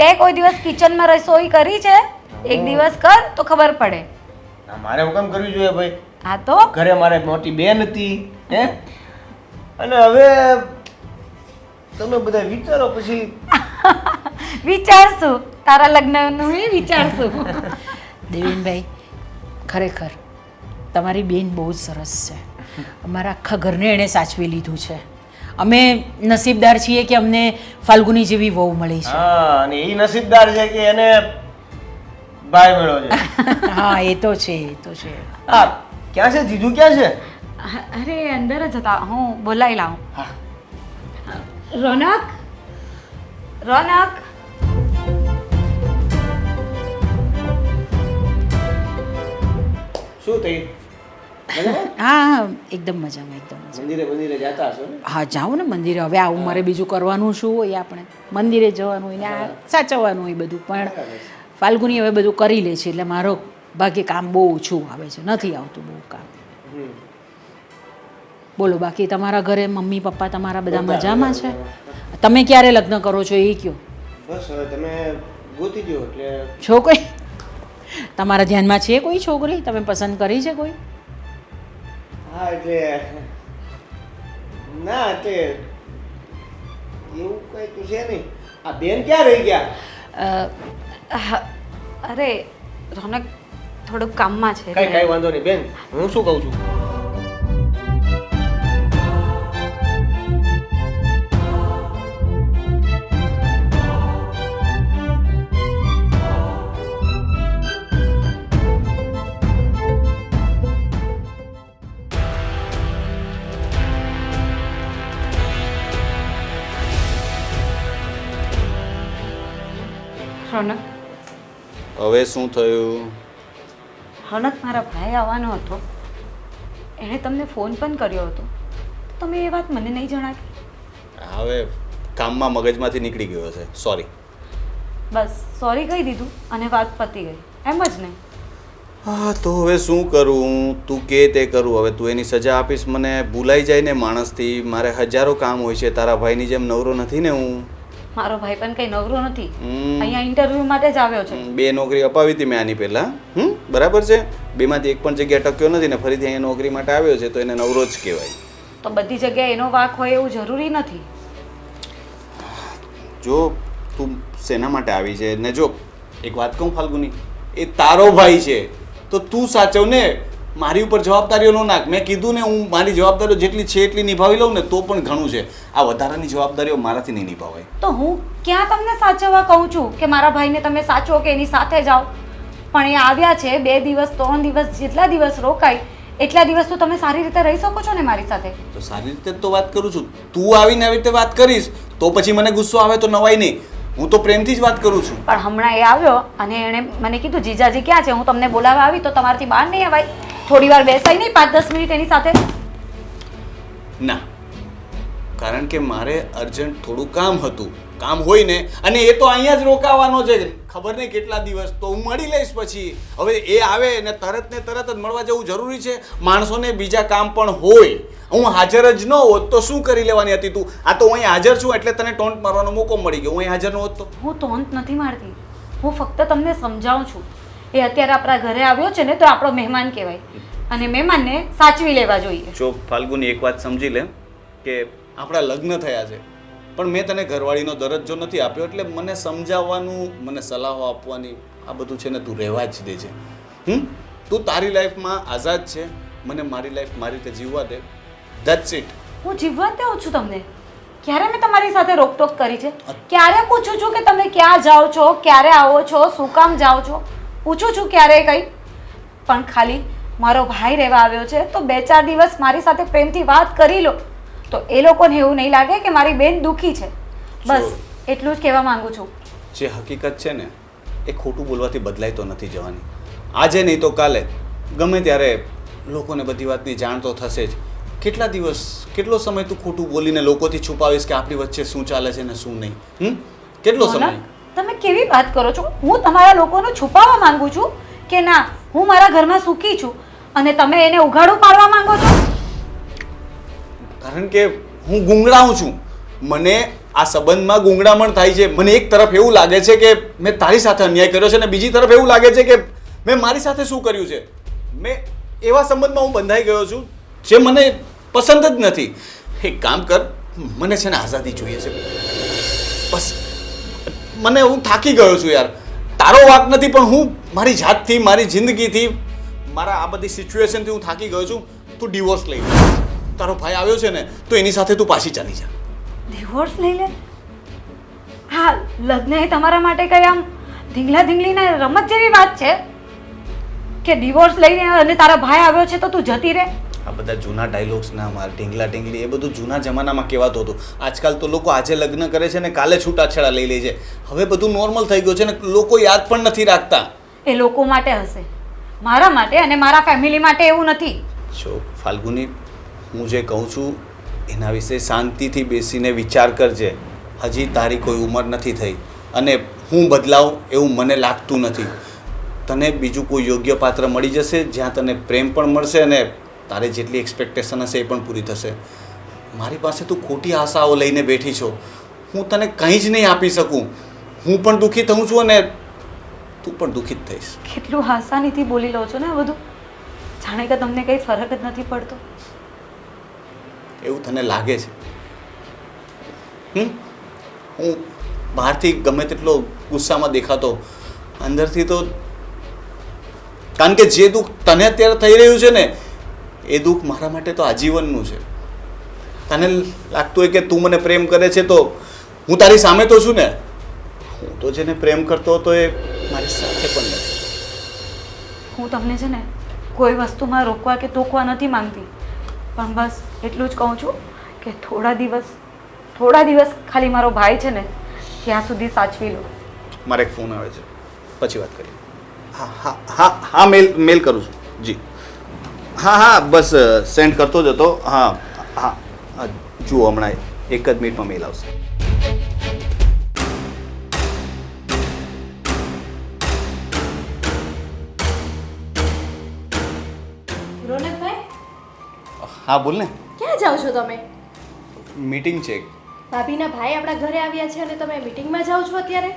તે કોઈ દિવસ કિચનમાં રસોઈ કરી છે? એક દિવસ કર તો ખબર પડે. ના, મારે હું કેમ કરવી જોઈએ ભાઈ? હા તો ઘરે મારે મોટી બેન હતી હે, અને હવે તમે બધા વિચારો પછી. વિચારશું તારા લગ્નનું એ વિચારશું. દેવેનભાઈ ખરેખર તમારી બેન બહુ જ સરસ છે. અમારા આખા ઘરને એણે સાચવી લીધું છે. અમે નસીબદાર છીએ કે અમને ફાલ્ગુની જેવી વહુ મળી છે. હા અને એ નસીબદાર છે કે એને ભાઈ મળ્યો છે. હા એ તો છે, એ તો છે. હા ક્યાં છે જીજુ, ક્યાં છે? અરે અંદર જ હતા, હું બોલાવી લાવું. રોનક, રોનક. શું થઈ? હા હા એકદમ મજામાં એકદમ મજામાં. મંદિરે જતા હશો ને? હા જાઉં ને મંદિરે. હવે આ ઉંમરે બીજું કરવાનું શું હોય આપણે? મંદિરે જવાનું હોય ને આ સાચવવાનું હોય બધું. પણ ફાલ્ગુની હવે બધું કરી લે છે એટલે મારો ભાગ્ય કામ બહુ ઓછું આવે છે, નથી આવતું બહુ કામ. બોલો બાકી તમારા ઘરે મમ્મી પપ્પા તમારા બધા મજામાં છે? તમે ક્યારે લગ્ન કરો છો એ કહો. બસ હવે તમે ગોતી દો એટલે છોકરી તમારા ધ્યાનમાં છે કોઈ છોકરી? તમે પસંદ કરી છે કોઈ? હા એટલે ના એટલે એવું કઈ તો છે નહીં. આ બેન ક્યાં રહી ગયા? અરે રોનક થોડુંક કામમાં છે કઈ વાંધો નહીં બેન, હું શું કહું છું. રોનક હવે શું થયું? રોનક મારા ભાઈ આવવાનો હતો, એણે તમને ફોન પણ કર્યો હતો, તો તમે એ વાત મને નહીં જણાવી. હવે કામમાં મગજમાંથી નીકળી ગયો છે, સોરી. બસ સોરી કહી દીધું અને વાત પતી ગઈ, એમ જ ને? હા તો હવે શું કરું? તું કે તે કરું. હવે તું એની સજા આપીશ, મને ભૂલાઈ જાય ને માણસથી. મારે હજારો કામ હોય છે, તારા ભાઈની જેમ નવરો નથી ને હું. મારો ભાઈ પણ કઈ નવરો નથી, અહીંયા ઇન્ટરવ્યૂ માટે જ આવ્યો છે. 2 નોકરી અપાવી હતી મેં આની પહેલા. બરાબર છે. 2માંથી એક પણ જગ્યા ટક્યો નથી ને ફરીથી અહીંયા નોકરી માટે આવ્યો છે, તો એને નવરો જ કહેવાય. તો બધી જગ્યાએ એનો વાંક હોય એવું જરૂરી નથી. જો તું શેના માટે આવી છે ને, જો એક વાત કહું ફાલ્ગુની, એ તારો ભાઈ છે તો તું સાચવ ને, મારી ઉપર જવાબદારીઓ ન નાખ. મેં કીધું ને હું મારી જવાબદારીઓ જેટલી છે એટલી નિભાવી લઉં ને તો પણ ઘણું છે. આ વધારાની જવાબદારીઓ મારાથી નહીં નિભાવાય. તો હું ક્યાં તમને સાચવવા કહું છું કે મારા ભાઈને તમે સાચવો કે એની સાથે જાઓ? પણ એ આવ્યા છે 2 દિવસ 3 દિવસ, જેટલા દિવસ રોકાય એટલા દિવસ તો તમે સારી રીતે રહી શકો છો ને મારી સાથે. તો સારી રીતે જ તો વાત કરું છું. તું આવીને આવી રીતે વાત કરીશ તો પછી મને ગુસ્સો આવે તો નવાય નહીં. હું તો પ્રેમથી જ વાત કરું છું. પણ હમણાં એ આવ્યો અને એણે મને કીધું જીજાજી ક્યાં છે, હું તમને બોલાવવા આવી, તો તમારાથી બહાર નહીં અવાય? થોડી વાર બેસાય નહીં 5-10 મિનિટ એની સાથે? ના, કારણ કે મારે અર્જન્ટ થોડું કામ હતું. કામ હોય ને, અને એ તો અહીંયા જ રોકાવાનો છે, ખબર નહીં કેટલા દિવસ. તો હું મળી લઈશ પછી. હવે એ આવે ને તરત જ મળવા જવું જરૂરી છે? માણસોને બીજા કામ પણ હોય. હું હાજર જ ન હોત તો શું કરી લેવાની હતી તું? આ તો હું અહીં હાજર છું એટલે તને ટોન્ટ મારવાનો મોકો મળી ગયો. હું અહીં હાજર ન હોત તો? હું ટોન્ટ નથી મારતી, હું ફક્ત તમને સમજાવું છું. એ અત્યારે આપણા ઘરે આવ્યો છે ને તો આપણો મહેમાન કહેવાય, અને મહેમાનને સાચવી લેવા જોઈએ. જો ફાલ્ગુની એક વાત સમજી લે કે આપણા લગ્ન થયા છે, પણ મેં તને ઘરવાળીનો દરજ્જો નથી આપ્યો, એટલે મને સમજાવવાનું, મને સલાહો આપવાની આ બધું છે ને તું રહેવા જ દે છે. તું તારી લાઈફમાં આઝાદ છે, મને મારી લાઈફ મારી રીતે જીવવા દે. That's it. હું જીવવા દઉં છું તમને. ક્યારે મેં તમારી સાથે રોકટોક કરી છે? ક્યારે પૂછું છું કે તમે ક્યાં જાઓ છો, ક્યારે આવો છો, શું કામ જાઓ છો? પૂછું છું ક્યારે કંઈ? પણ ખાલી મારો ભાઈ રહેવા આવ્યો છે તો 2-4 દિવસ મારી સાથે પ્રેમથી વાત કરી લો, તો એ લોકોને એવું નહીં લાગે કે મારી બેન દુઃખી છે. બસ એટલું જ કહેવા માંગુ છું. જે હકીકત છે ને એ ખોટું બોલવાથી બદલાઈ તો નથી જવાની. આજે નહીં તો કાલે ગમે ત્યારે લોકોને બધી વાતની જાણ તો થશે જ. કેટલા દિવસ, કેટલો સમય તું ખોટું બોલીને લોકોથી છુપાવીશ કે આપણી વચ્ચે શું ચાલે છે ને શું નહીં? કેટલો સમય? તમે કેવી વાત કરો છો? હું તમારા લોકોનું છુપાવવા માંગુ છું કે ના હું મારા ઘરમાં સુખી છું અને તમે એને ઉઘાડું પાડવા માંગો છો? કારણ કે હું ગુંગળાઉં છું. મને આ સંબંધમાં ગુંગળામણ થાય છે. મને એક તરફ એવું લાગે છે કે મેં તારી સાથે અન્યાય કર્યો છે, અને બીજી તરફ એવું લાગે છે કે મેં મારી સાથે શું કર્યું છે. મેં એવા સંબંધમાં હું બંધાઈ ગયો છું જે મને પસંદ જ નથી. એક કામ કર, મને છે ને આઝાદી જોઈએ છે બસ. મને હું થાકી ગયો છું યાર. તારો વાંક નથી, પણ હું મારી જાતથી, મારી જિંદગીથી, મારા આ બધી સિચ્યુએશનથી હું થાકી ગયો છું. તું ડિવોર્સ લઈ લે. તારો ભાઈ આવ્યો છે ને તો એની સાથે તું પાછી ચાલી જા. ડિવોર્સ લઈ લે? હા, લગ્ન એ તમારા માટે કઈ આમ ઢીંગલા ઢીંગલીના રમત જેવી વાત છે કે ડિવોર્સ લઈને અને તારા ભાઈ આવ્યો છે તો તું જતી રહે? આ બધા જૂના ડાયલોગ્સ ના માર, ઢીંગલા ઢીંગલી, એ બધું જૂના જમાનામાં કહેવાતું હતું. આજકાલ તો લોકો આજે લગ્ન કરે છે ને કાલે છૂટાછેડા લઈ લે છે. હવે બધું નોર્મલ થઈ ગયું છે ને લોકો યાદ પણ નથી રાખતા. એ લોકો માટે હશે, મારા માટે અને મારા ફેમિલી માટે એવું નથી. જો ફાલ્ગુની, હું જે કહું છું એના વિશે શાંતિથી બેસીને વિચાર કરજે. હજી તારી કોઈ ઉંમર નથી થઈ અને હું બદલાવ એવું મને લાગતું નથી. તને બીજું કોઈ યોગ્ય પાત્ર મળી જશે જ્યાં તને પ્રેમ પણ મળશે અને તારે જેટલી એક્સપેક્ટેશન હશે એ પણ પૂરી થશે. મારી પાસે તું ખોટી આશાઓ લઈને બેઠી છો. હું તને કંઈ જ નહીં આપી શકું. હું પણ દુઃખી થઉં છું અને તું પણ દુઃખી જ થઈશ. કેટલું આસાનીથી બોલી લો છો ને આ બધું, જાણે કે તમને કંઈ ફરક જ નથી પડતો. એવું તને લાગે છે? હું બહારથી ગમે તેટલો ગુસ્સામાં દેખાતો, અંદરથી તો, કારણ કે જે દુઃખ તને અત્યારે થઈ રહ્યું છે ને એ દુઃખ મારા માટે તો આજીવનનું છે. તને લાગતું હોય કે તું મને પ્રેમ કરે છે તો હું તારી સામે તો છું ને. હું તો જેને પ્રેમ કરતો હતો એ મારી સાથે પણ નથી. હું તમને છે ને કોઈ વસ્તુમાં રોકવા કે ટોકવા નથી માંગતી, પણ બસ એટલું જ કહું છું કે થોડા દિવસ ખાલી મારો ભાઈ છે ને ત્યાં સુધી સાચવી લો. મારે એક ફોન આવે છે, પછી વાત કરીએ. હા હા હા હા મેલ કરું છું. જી હા બસ સેન્ડ કરતો જ હતો. હા જુઓ હમણાં એક જ મિનિટમાં મેલ આવશે. રોનકભાઈ, હા બોલ ને. ક્યાં જાઓ છો તમે? મીટિંગ છે. ભાભીના ભાઈ આપણા ઘરે આવ્યા છે અને તમે મીટિંગમાં જાઓ છો અત્યારે?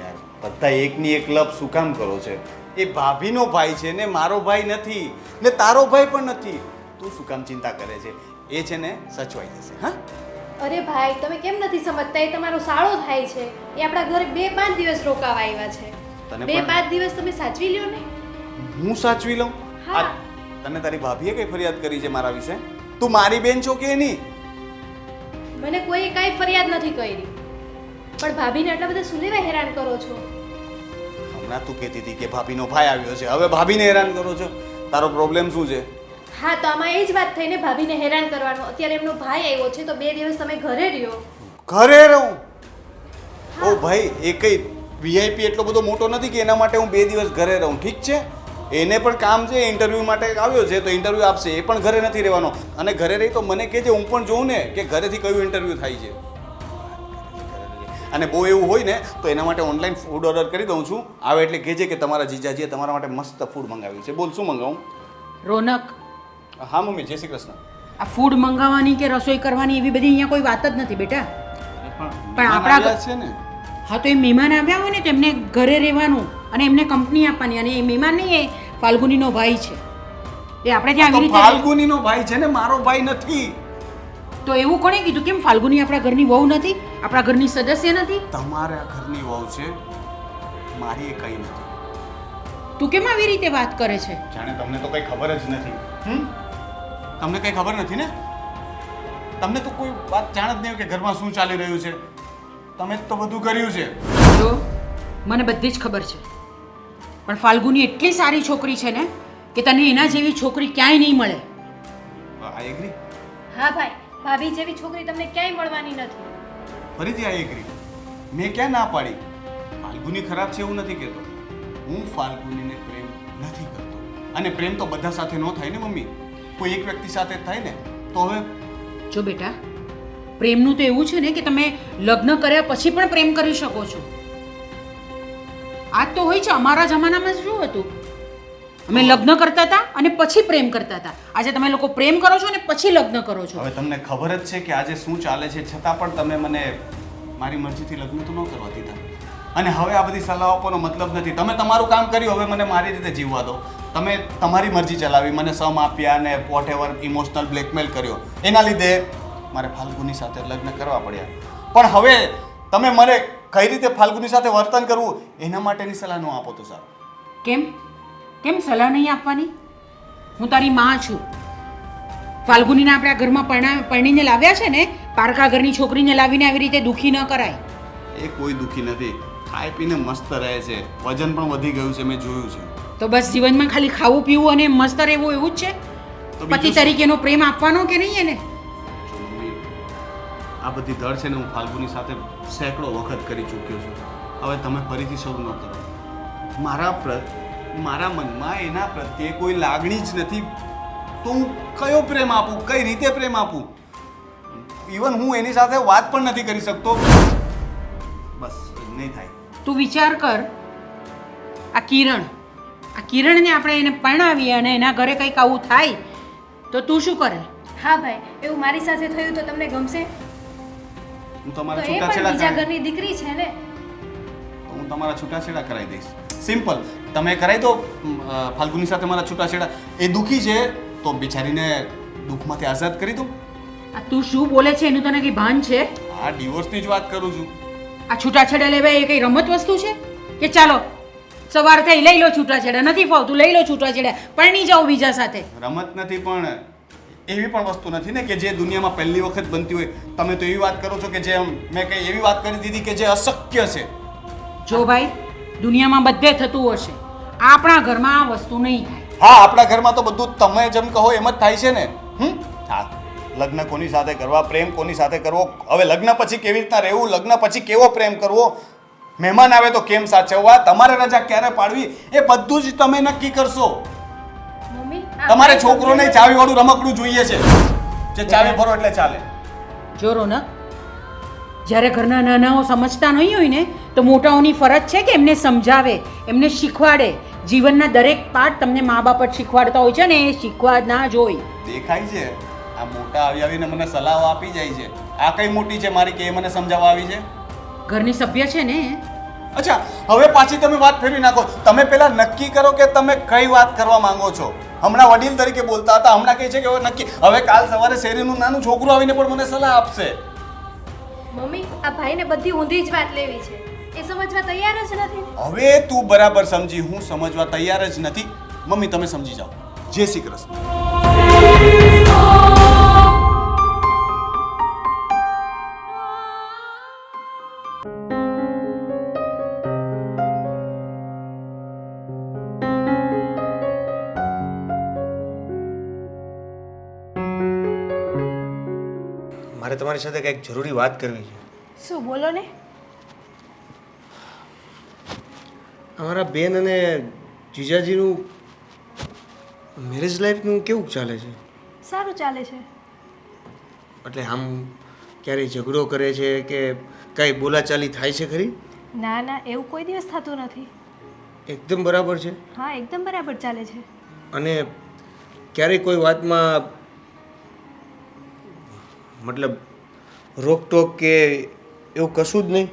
યાર બધા એકની એક લપ શું કામ કરો છે? એ ભાભીનો ભાઈ છે ને મારો ભાઈ નથી ને તારો ભાઈ પણ નથી. તું શું કામ ચિંતા કરે છે? એ છે ને સચવાઈ જશે. હા અરે ભાઈ, તમે કેમ નથી સમજતા? એ તમારો સાળો થાય છે. એ આપણા ઘરે 2-5 દિવસ રોકાવા આવ્યા છે. તને પણ- 2-5 દિવસ તમે સાચવી લ્યો ને. હું સાચવી લઉં? હા. તને તારી ભાભીએ કઈ ફરિયાદ કરી છે મારા વિશે? તું મારી બેન છો કે એની? મને કોઈ કાંઈ ફરિયાદ નથી કરી, પણ ભાભીને આટલા બધા શું લેવા હેરાન કરો છો? હમણાં તું કહેતી હતી કે ભાભીનો ભાઈ આવ્યો છે, હવે ભાભીને હેરાન કરો છો. તારો પ્રોબ્લેમ શું છે? હા, તો આમાં એ જ વાત થઈને ભાભીને હેરાન કરવાનો. અત્યારે એમનો ભાઈ આવ્યો છે તો 2 દિવસ તમે ઘરે રહ્યો. ઘરે રહું? ઓ ભાઈ, એ કઈ વીઆઈપી એટલો બધો મોટો નથી કે એના માટે હું 2 દિવસ ઘરે રહું. ઠીક છે, એને પણ કામ છે, ઇન્ટરવ્યૂ માટે આવ્યો છે તો ઇન્ટરવ્યૂ આપશે. એ પણ ઘરે નથી રહેવાનો. અને ઘરે રહી તો મને કહેજે, હું પણ જોઉં ને કે ઘરેથી કયું ઇન્ટરવ્યૂ થાય છે. અને બહુ એવું હોય ને તો એના માટે ઓનલાઈન ફૂડ ઓર્ડર કરી દઉં છું. આવે એટલે કહેજે કે તમારા જીજાજીએ તમારા માટે મસ્ત ફૂડ મંગાવ્યું છે. બોલ શું મંગાવું? રોનક, હા મમ્મી, જય શ્રી કૃષ્ણ. આ ફૂડ મંગાવવાની કે રસોઈ કરવાની એવી બધી અહીંયા કોઈ વાત જ નથી બેટા. પણ આપણા આવ્યા છે ને. હા, તો એ મહેમાન આવ્યા હોય ને તો એમને ઘરે રહેવાનું અને એમને કંપની આપવાની. અને એ મહેમાન નહીં, એ ફાલ્ગુનીનો ભાઈ છે. એ આપણે ત્યાં આવી રીતે ફાલ્ગુનીનો ભાઈ છે ને, મારો ભાઈ નથી. તો એવું કોણે કીધું? કેમ ફાલ્ગુની આપણા ઘરની વહુ નથી? આપણા ઘરની સદસ્ય નથી? તમારા ઘરની વહુ છે, મારી એ કઈ નથી. તું કેમ આવી રીતે વાત કરે છે? જાણે તમને તો કઈ ખબર જ નથી. તમને કઈ ખબર નથી ને? તમને તો કોઈ વાત જાણ જ નહીં કે ઘરમાં શું ચાલી રહ્યું છે. તમે જ તો બધું કર્યું છે. જો મને બધી જ ખબર છે, પણ ફાલ્ગુની એટલી સારી છોકરી છે ને કે તને એના જેવી છોકરી ક્યાંય નહીં મળે. I agree. હા ભાઈ, ભાભી જેવી છોકરી તમને ક્યાંય મળવાની નથી. ફરીથી આઈ એગ્રી. મેં ક્યાં ના પાડી? ફાલ્ગુની ખરાબ છે એવું નથી કહેતો. હું ફાલ્ગુનીને પ્રેમ નથી કરતો. અને પ્રેમ તો બધા સાથે ન થાય ને મમ્મી, કોઈ એક વ્યક્તિ સાથે જ થાય ને. તો હવે જો બેટા, પ્રેમનું તો એવું છે ને કે તમે લગ્ન કર્યા પછી પણ પ્રેમ કરી શકો છો. આજ તો હોય છે. અમારા જમાનામાં શું હતું? અમે લગ્ન કરતા હતા અને પછી પ્રેમ કરતા હતા. આજે તમે લોકો પ્રેમ કરો છો અને પછી લગ્ન કરો છો. હવે તમને ખબર જ છે કે આજે શું ચાલે છે, છતાં પણ તમે મને મારી મરજીથી લગ્ન તો ન કરવા દીધા. અને હવે આ બધી સલાહ આપવાનો મતલબ નથી. તમે તમારું કામ કર્યું, હવે મને મારી રીતે જીવવા દો. તમે તમારી મરજી ચલાવી, મને સમ આપ્યા અને વોટ એવર ઇમોશનલ બ્લેકમેલ કર્યો. એના લીધે મારે ફાલ્ગુની સાથે લગ્ન કરવા પડ્યા. પણ હવે તમે મને કઈ રીતે ફાલ્ગુની સાથે વર્તન કરવું એના માટેની સલાહ ન આપો તો સારું. કેમ સલાહ નહીં આપવાની? હું તારી માં છું. ફાલ્ગુનીને આપણે આ ઘરમાં પરણીને લાવ્યા છે ને, પારકા ઘરની છોકરીને લાવીને આવી રીતે દુઃખી ન કરાય. એ કોઈ દુઃખી નથી. ખાઈ પીને મસ્ત રહે છે, વજન પણ વધી ગયું છે, મેં જોયું છે. તો બસ જીવનમાં ખાલી ખાવું પીવું અને મસ્ત રહેવું એવું જ છે? તો પતિ બીજું તરીકેનો પ્રેમ આપવાનો કે નહીં એને? જો મમ્મી, આ બધી દળ છે ને હું ફાલ્ગુની સાથે સેંકડો વખત કરી ચૂક્યો છું. હવે તમે ફરીથી શરૂ ન કરો. મારા મનમાં એના પ્રત્યે કોઈ લાગણી જ નથી. તો હું કયો પ્રેમ આપું, કઈ રીતે પ્રેમ આપું? ઇવન હું એની સાથે વાત પણ નથી કરી શકતો. બસ નહીં થાય. તું વિચાર કર, આ કિરણને આપણે એને પરણાવીએ અને એના ઘરે કંઈક આવું થાય તો તું શું કરે? હા ભાઈ, એવું મારી સાથે થયું તો તમને ગમશે? હું તો તમારા એ પણ છૂટાછેડા બીજા કરાવી ઘરની દીકરી છે ને. હું તમારા છૂટાછેડા કરાવી દઈશ. સિમ્પલ. તમે કરાવી દો ફાલ્ગુની સાથે મારા છૂટાછેડા. એ દુઃખી છે તો બિચારીને દુઃખમાંથી આઝાદ કરી દો. આ તું શું બોલે છે એનું તને કંઈ ભાન છે? આ ડિવોર્સની જ વાત કરું છું. આ છૂટાછેડા લેવા એ કઈ રમત વસ્તુ છે કે ચાલો સવાર થઈ લઈ લો છૂટાછેડા, નથી ફાવતું લઈ લો છૂટાછેડા, પરણી જાઓ બીજા સાથે? રમત નથી, પણ એવી પણ વસ્તુ નથી ને કે જે દુનિયામાં પહેલી વખત બનતી હોય. તમે તો એવી વાત કરો છો કે જે મેં કઈ એવી વાત કરી દીધી કે જે અશક્ય છે. જો ભાઈ, દુનિયામાં બધે થતું હશે, આપણા ઘરમાં આ વસ્તુ નહીં થાય. હા, આપણા ઘરમાં તો બધું તમે જેમ કહો એમ જ થાય છે ને. હા, લગ્ન કોની સાથે કરવા, પ્રેમ કોની સાથે કરવો, હવે લગ્ન પછી કેવી રીતના રહેવું, લગ્ન પછી કેવો પ્રેમ કરવો, મહેમાન આવે તો કેમ સાચવવા, તમારે રજા ક્યારે પાડવી, એ બધું જ તમે નક્કી કરશો. મમ્મી તમારે છોકરોને ચાવી વાળું રમકડું જોઈએ છે જે ચાવી ભરો એટલે ચાલે. જો રોનક, જ્યારે ઘરના નાનાઓ સમજતા નહીં હોય ને તો મોટાઓની ફરજ છે કે એમને સમજાવે, એમને શીખવાડે. જીવનના દરેક પાઠ તમને મા બાપ જ શીખવાડતા હોય છે ને, એ શીખવા ના જોઈ. દેખાય છે આ મોટા આવીને મને સલાહ આપી જાય છે. આ કઈ મોટી છે મારી કે એ મને સમજાવવા આવી છે? ઘરની સભ્ય છે ને. અચ્છા, હવે પાછી તમે વાત ફેરવી નાખો. તમે પેલા નક્કી કરો કે તમે કઈ વાત કરવા માંગો છો. હમણાં વડીલ તરીકે બોલતા હતા, હમણાં કહે છે કે હવે નક્કી. હવે કાલ સવારે શેરીનું નાનું છોકરું આવીને પણ મને સલાહ આપશે. મમ્મી, આ ભાઈને બધી ઊંધી જ વાત લેવી છે, એ સમજવા તૈયાર જ નથી. હવે તું બરાબર સમજી, હું સમજવા તૈયાર જ નથી. મમ્મી તમે સમજી જાઓ. જય શ્રી કૃષ્ણ. મારે તમારી સાથે કંઈક જરૂરી વાત કરવી છે. શું? બોલો ને. અમારા બેન અને જીજાજીનું મેરેજ લાઈફનું કેવું ચાલે છે? સારું ચાલે છે. એટલે આમ ક્યારેય ઝઘડો કરે છે કે કાંઈ બોલાચાલી થાય છે ખરી? ના ના, એવું કોઈ દિવસ થતું નથી. એકદમ બરાબર છે. હા, એકદમ બરાબર ચાલે છે. અને ક્યારેય કોઈ વાતમાં મતલબ રોકટોક કે એવું કશું જ નહીં?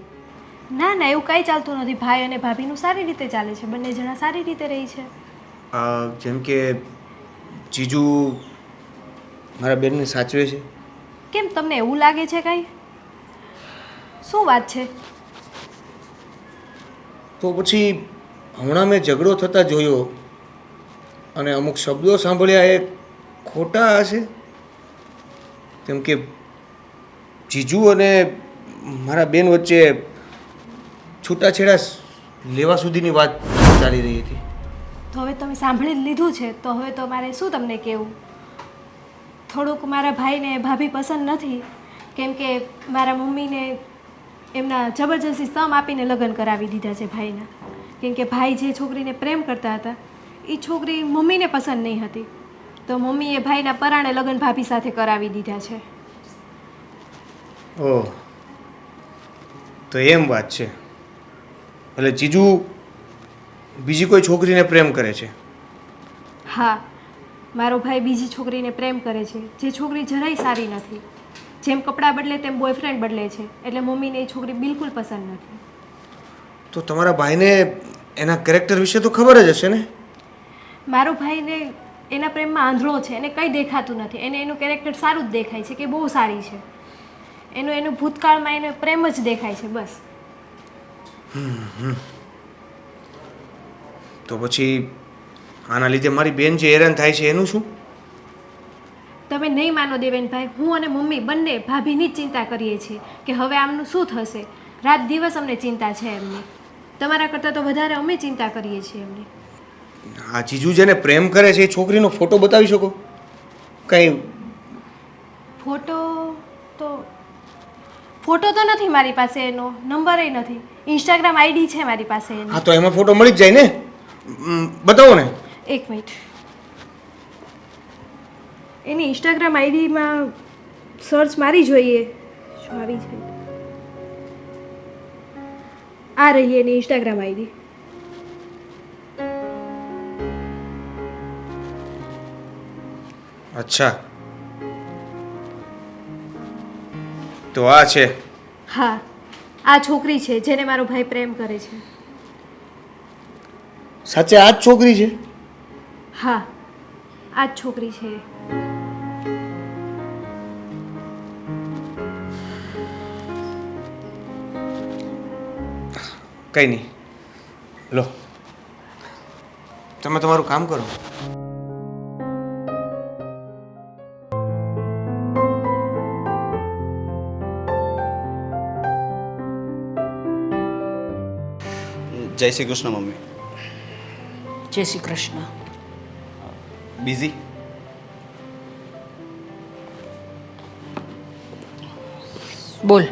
ના ના, એવું કાંઈ ચાલતું નથી. ભાઈ અને ભાભીનું સારી રીતે ચાલે છે, બંને જણા સારી રીતે રહી છે. જેમ કે જીજુ મારા બેનને સાચવે છે. કેમ, તમને એવું લાગે છે કાંઈ? શું વાત છે? તો પછી હમણાં મેં ઝઘડો થતા જોયો અને અમુક શબ્દો સાંભળ્યા, એ ખોટા હશે? કેમ કે જીજુ અને મારા બેન વચ્ચે છૂટાછેડા લેવા સુધીની વાત ચાલી રહી હતી. તો હવે તમે સાંભળી જ લીધું છે, તો હવે તો મારે શું તમને કહેવું. થોડુંક મારા ભાઈને ભાભી પસંદ નથી, કેમ કે મારા મમ્મીને એમના જબરજસ્તી સમ આપીને લગ્ન કરાવી દીધા છે ભાઈના. કેમ કે ભાઈ જે છોકરીને પ્રેમ કરતા હતા એ છોકરી મમ્મીને પસંદ નહીં હતી, તો મમ્મીએ ભાઈના પરાણે લગ્ન ભાભી સાથે કરાવી દીધા છે. ઓહ, તો એમ વાત છે. એટલે જીજુ બીજી કોઈ છોકરીને પ્રેમ કરે છે? હા, મારો ભાઈ બીજી છોકરીને પ્રેમ કરે છે, જે છોકરી જરાય સારી નથી. જેમ કપડાં બદલે તેમ બોયફ્રેન્ડ બદલે છે, એટલે મમ્મીને એ છોકરી બિલકુલ પસંદ નથી. તો તમારા ભાઈને એના કેરેક્ટર વિશે તો ખબર જ હશે ને? મારો ભાઈને એના પ્રેમમાં આંધળો છે, એને કંઈ દેખાતું નથી. એને એનું કેરેક્ટર સારું જ દેખાય છે કે બહુ સારી છે. એનું ભૂતકાળમાં એનો પ્રેમ જ દેખાય છે બસ. તો પછી આના લીધે મારી બેન જે હેરાન થાય છે એનું શું? તમે નહીં માનો દેવેનભાઈ, હું અને મમ્મી બંને ભાભીની જ ચિંતા કરીએ છીએ કે હવે આમનું શું થશે. રાત દિવસ અમને ચિંતા છે એમની. તમારા કરતાં તો વધારે અમે ચિંતા કરીએ છીએ એમની. આ જીજુ જેને પ્રેમ કરે છે એ છોકરીનો ફોટો બતાવી શકો? કંઈ ફોટો તો નથી મારી પાસે, એનો નંબર નથી. ઇન્સ્ટાગ્રામ આઈડી છે મારી પાસે એની. હા, તો એમાં ફોટો મળી જ જાય ને. બતાવો ને. એક મિનિટ. એની ઇન્સ્ટાગ્રામ આઈડીમાં સર્ચ મારી જોઈએ શું આવી જાય. આ રહી એની ઇન્સ્ટાગ્રામ આઈડી. અચ્છા, તો આ છે. હા, આ છોકરી છે જેને મારો ભાઈ પ્રેમ કરે છે. સાચે આ જ છોકરી છે? હા, આ જ છોકરી છે. કંઈ નહીં, લો તમે તમારું કામ કરો. જય શ્રી કૃષ્ણ મમ્મી. જય શ્રી કૃષ્ણ. બિઝી? બોલ,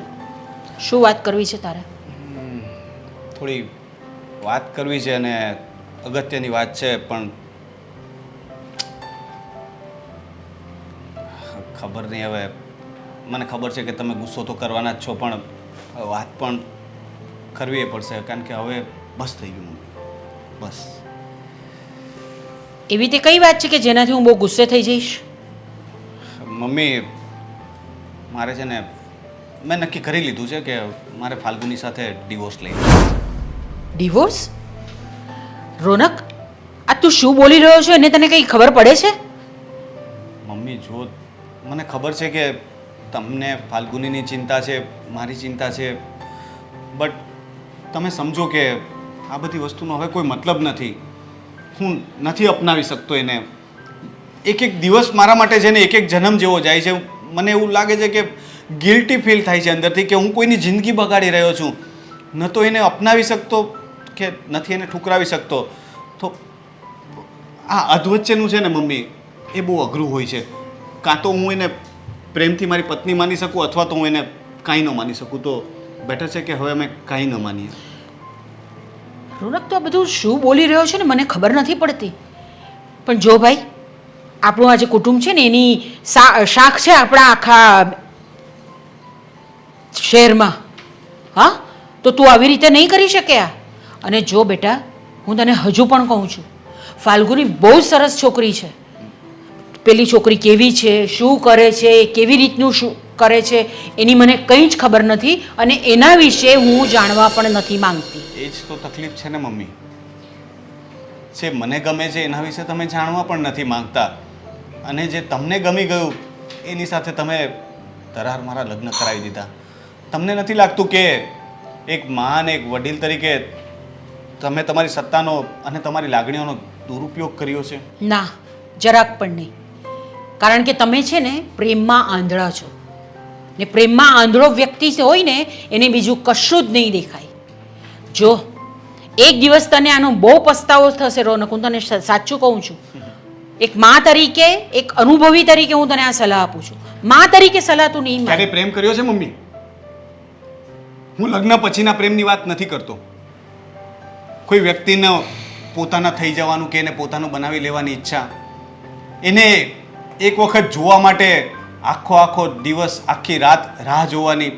શું વાત કરવી છે તારે? થોડી વાત કરવી છે અને અગત્યની વાત છે, પણ ખબર નહીં હવે. મને ખબર છે કે તમે ગુસ્સો તો કરવાના જ છો, પણ વાત પણ કરવી પડશે, કારણ કે હવે બસ થઈ ગયું મમ્મી, બસ. એવી તે કઈ વાત છે કે જેનાથી હું બહુ ગુસ્સે થઈ જઈશ? મમ્મી, મારે છે ને, મેં નક્કી કરી લીધું છે કે મારે ફાલ્ગુની સાથે ડિવોર્સ લઈ. ડિવોર્સ? રોનક, આ તું શું બોલી રહ્યો છો એને તને કંઈ ખબર પડે છે? મમ્મી જો, મને ખબર છે કે તમને ફાલ્ગુનીની ચિંતા છે, મારી ચિંતા છે, બટ તમે સમજો કે આ બધી વસ્તુનો હવે કોઈ મતલબ નથી. હું નથી અપનાવી શકતો એને. એક એક દિવસ મારા માટે છે ને એક એક જન્મ જેવો જાય છે. મને એવું લાગે છે કે ગિલ્ટી ફીલ થાય છે અંદરથી કે હું કોઈની જિંદગી બગાડી રહ્યો છું. ન તો એને અપનાવી શકતો કે નથી એને ઠુકરાવી શકતો. તો આ અધવચ્ચેનું છે ને મમ્મી, એ બહુ અઘરું હોય છે. કાં તો હું એને પ્રેમથી મારી પત્ની માની શકું, અથવા તો હું એને કાંઈ ન માની શકું. તો બેટર છે કે હવે અમે કાંઈ ન માનીએ. રોનક, તો આ બધું શું બોલી રહ્યો છે ને મને ખબર નથી પડતી. પણ જો ભાઈ, આપણું આ જે કુટુંબ છે ને એની શાખ છે આપણા આખા શહેરમાં. હા, તો તું આવી રીતે નહીં કરી શકે આ. અને જો બેટા, હું તને હજુ પણ કહું છું, ફાલ્ગુની બહુ સરસ છોકરી છે. પેલી છોકરી કેવી છે, શું કરે છે, કેવી રીતનું શું કરે છે, એની મને કંઈ જ ખબર નથી, અને એના વિશે હું જાણવા પણ નથી માંગતી. એ જ તો તકલીફ છે ને મમ્મી. જે મને ગમે છે એના વિશે તમે જાણવા પણ નથી માંગતા, અને જે તમને ગમી ગયું એની સાથે તમે તરાર મારા લગ્ન કરાવી દીધા. તમને નથી લાગતું કે એક મહાન, એક વડીલ તરીકે તમે તમારી સત્તાનો અને તમારી લાગણીઓનો દુરુપયોગ કર્યો છે? ના, જરાક પણ નહીં. કારણ કે તમે છે ને પ્રેમમાં આંધળા છો, ને પ્રેમમાં આંધળો વ્યક્તિ હોય ને એને બીજું કશું જ નહીં દેખાય. જો એક દિવસ તને આનો બહુ પસ્તાવો થશે રોનક, હું તને સાચું કહું છું. એક મા તરીકે, એક અનુભવી તરીકે હું તને આ સલાહ આપું છું. મા તરીકે સલાહ તું નહીં ક્યારે માન. પ્રેમ કર્યો છે મમ્મી? હું લગ્ન પછીના પ્રેમની વાત નથી કરતો. કોઈ વ્યક્તિને પોતાના થઈ જવાનું કે એને પોતાનું બનાવી લેવાની ઈચ્છા, એને એક વખત જોવા માટે આખો આખો દિવસ, આખી રાત રાહ જોવાની,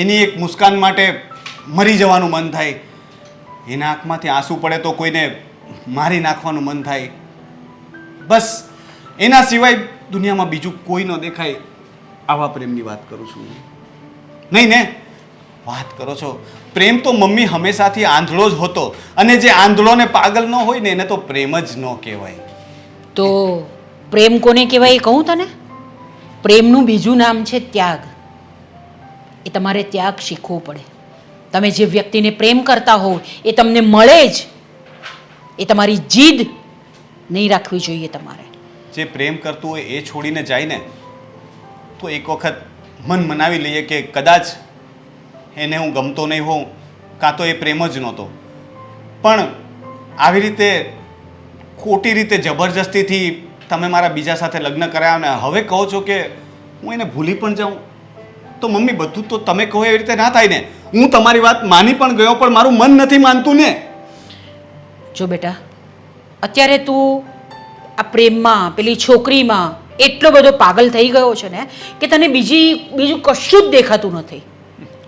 એની એક મુસ્કાન માટે મરી જવાનું મન થાય, એના આંખમાંથી આંસુ પડે તો કોઈને મારી નાખવાનું મન થાય. બસ એના સિવાય દુનિયામાં બીજું કોઈ ન દેખાય. આવા પ્રેમની વાત કરું છું. નહીં ને? વાત કરો છો પ્રેમ તો મમ્મી હંમેશાથી આંધળો જ હતો, અને જે આંધળોને પાગલ ન હોય ને એને તો પ્રેમ જ ન કહેવાય. તો પ્રેમ કોને કહેવાય એ કહું તને? પ્રેમનું બીજું નામ છે ત્યાગ. એ તમારે ત્યાગ શીખવો પડે. તમે જે વ્યક્તિને પ્રેમ કરતા હોવ એ તમને મળે જ, એ તમારી જીદ નહીં રાખવી જોઈએ તમારે. જે પ્રેમ કરતું હોય એ છોડીને જાય ને, તો એક વખત મન મનાવી લઈએ કે કદાચ એને હું ગમતો નહીં હોઉં, કાં તો એ પ્રેમ જ નહોતો. પણ આવી રીતે ખોટી રીતે જબરજસ્તીથી તમે મારા બીજા સાથે લગ્ન કરાયા ને હવે કહો છો કે હું એને ભૂલી પણ જાઉં, તો મમ્મી બધું તો તમે કહો એવી રીતે ના થાય ને. હું તમારી વાત માની પણ ગયો, પણ મારું મન નથી માનતું ને. જો બેટા, અત્યારે તું આ પ્રેમમાં, પેલી છોકરીમાં એટલો બધો પાગલ થઈ ગયો છે ને કે તને બીજું કશું જ દેખાતું નથી.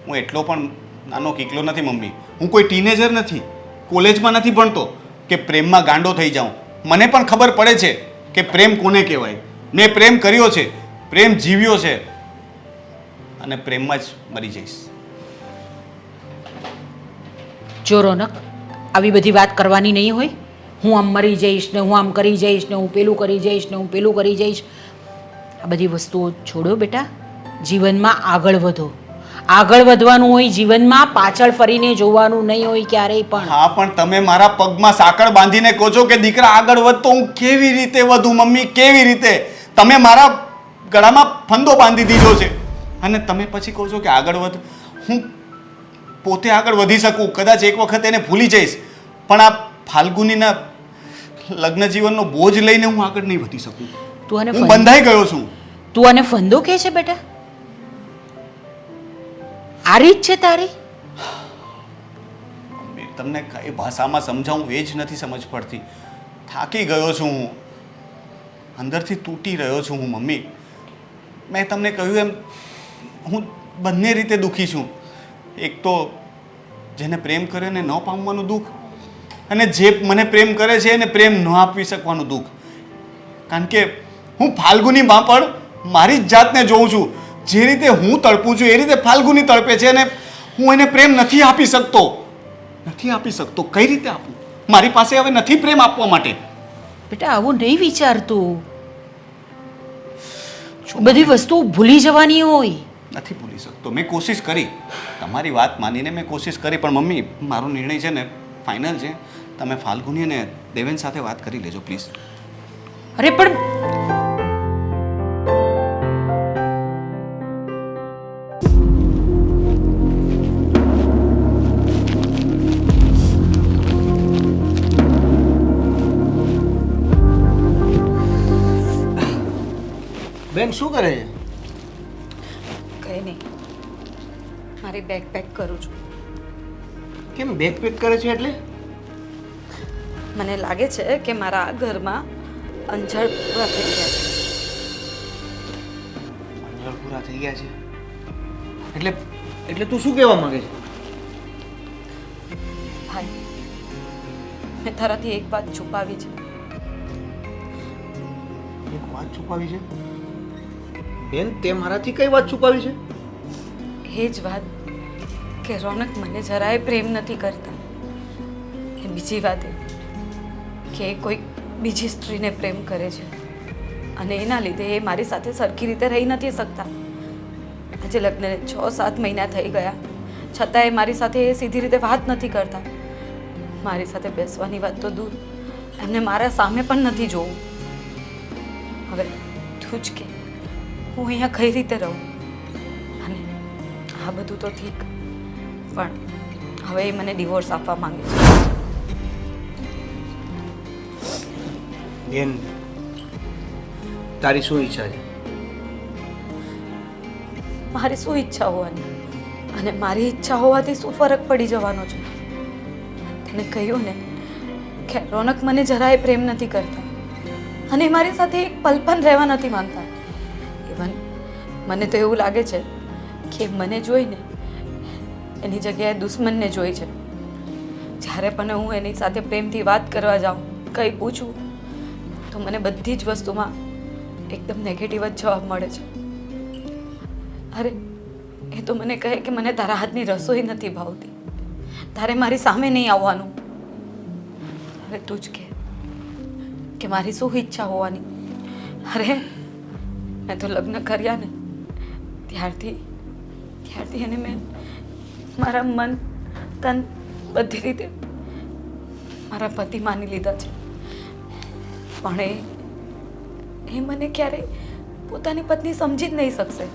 હું એટલો પણ નાનો કીકલો નથી મમ્મી. હું કોઈ ટીનેજર નથી, કોલેજમાં નથી ભણતો કે પ્રેમમાં ગાંડો થઈ જાઉં. મને પણ ખબર પડે છે કે પ્રેમ કોને કહેવાય. મેં પ્રેમ કર્યો છે, પ્રેમ જીવ્યો છે અને પ્રેમમાં જ મરી જઈશ. જો રોનક, આવી બધી વાત કરવાની નહીં હોય. હું આમ મરી જઈશ ને હું આમ કરી જઈશ ને હું પેલું કરી જઈશ ને હું પેલું કરી જઈશ. આ બધી વસ્તુઓ છોડો બેટા. જીવનમાં આગળ વધો. આગળ વધવાનું હોય જીવનમાં, પાછળ ફરીને જોવાનું નહીં હોય ક્યારેય પણ. હા, પણ તમે મારા પગમાં સાંકળ બાંધીને કહો છો કે દીકરા આગળ વધ, તો હું કેવી રીતે વધું મમ્મી? કેવી રીતે? તમે મારા ગળામાં ફંદો બાંધી દીધો છે અને તમે પછી કહો છો કે આગળ વધ. હું પોતે આગળ વધી શકું, કદાચ એક વખત એને ભૂલી જઈશ, પણ આ ફાલ્ગુનીના લગ્ન જીવનનો બોજ લઈને હું આગળ નહીં વધી શકું. હું બંધાઈ ગયો છું. તું આને ફંદો કહે છે બેટા? આ રીત છે તારી? તમને કઈ ભાષામાં સમજાવું એ જ નથી સમજ પડતી. થાકી ગયો છું હું, અંદરથી તૂટી રહ્યો છું હું મમ્મી. મેં તમને કહ્યું એમ હું બંને રીતે દુઃખી છું. એક તો જેને પ્રેમ કર્યો એને ન પામવાનું દુઃખ, અને જે મને પ્રેમ કરે છે એને પ્રેમ ન આપી શકવાનું દુઃખ. કારણ કે હું ફાલ્ગુનીમાં પણ મારી જ જાતને જોઉં છું. જે રીતે હું તડપું છું એ રીતે ફાલ્ગુની તડપે છે અને હું એને પ્રેમ નથી આપી શકતો. નથી આપી શકતો. કઈ રીતે આપું? મારી પાસે હવે નથી પ્રેમ આપવા માટે. બેટા આવું નહીં વિચારતું. બધી વસ્તુ ભૂલી જવાની હોય. નથી ભૂલી શકતો. મેં કોશિશ કરી, તમારી વાત માનીને મેં કોશિશ કરી, પણ મમ્મી મારો નિર્ણય છે ને ફાઇનલ છે. તમે ફાલ્ગુની અને દેવેન સાથે વાત કરી લેજો પ્લીઝ. અરે પણ બેન શું કરે છે? કંઈ નહીં, મારી બેગ પેક કરું છું. કેમ બેગ પેક કરે છે એટલે? મને લાગે છે કે મારા આ ઘરમાં અંજળ પૂરા થઈ ગયા છે. અંજળ પૂરા થઈ ગયા છે એટલે તું શું કહેવા માંગે છે? ભાઈ, મેં તારાથી એક વાત છુપાવી છે. એક વાત છુપાવી છે? બેન તે મારાથી કઈ વાત છુપાવી છે? એ જ વાત કે રોનક મને જરાય પ્રેમ નથી કરતા. એ બીજી વાત એ કે એ કોઈ બીજી સ્ત્રીને પ્રેમ કરે છે અને એના લીધે એ મારી સાથે સરખી રીતે રહી નથી શકતા. આજે લગ્નને 6-7 મહિના થઈ ગયા છતાં એ મારી સાથે એ સીધી રીતે વાત નથી કરતા. મારી સાથે બેસવાની વાત તો દૂર, એમને મારા સામે પણ નથી જોવું. હવે તું જ કે હું અહીંયા કઈ રીતે રહું? અને આ બધું તો ઠીક, પણ હવે એ મને ડિવોર્સ આપવા માંગે છે. બેન તારી શું ઈચ્છા છે? મારી શું ઈચ્છા હોવાની અને મારી ઈચ્છા હોવાથી શું ફરક પડી જવાનો છે? તને કહ્યું ને કે રોનક મને જરાય પ્રેમ નથી કરતા અને મારી સાથે એક પલ પણ રહેવા નથી માંગતા. ઇવન મને તો એવું લાગે છે કે મને જોઈને એની જગ્યાએ દુશ્મનને જોઈ છે. જ્યારે પણ હું એની સાથે પ્રેમથી વાત કરવા જાઉં, કંઈ પૂછું, તો મને બધી જ વસ્તુમાં એકદમ નેગેટિવ જ જવાબ મળે છે. અરે એ તો મને કહે કે મને તારા હાથની રસોઈ નથી ભાવતી, તારે મારી સામે નહીં આવવાનું. હવે તું જ કે મારી શું ઈચ્છા હોવાની? અરે મેં તો લગ્ન કર્યા ને ત્યારથી એને મેં મારા મન તન બધી રીતે મારા પતિ માની લીધા છે. પણ એ મને ક્યારેય પોતાની પત્ની સમજી જ નહીં શકશે.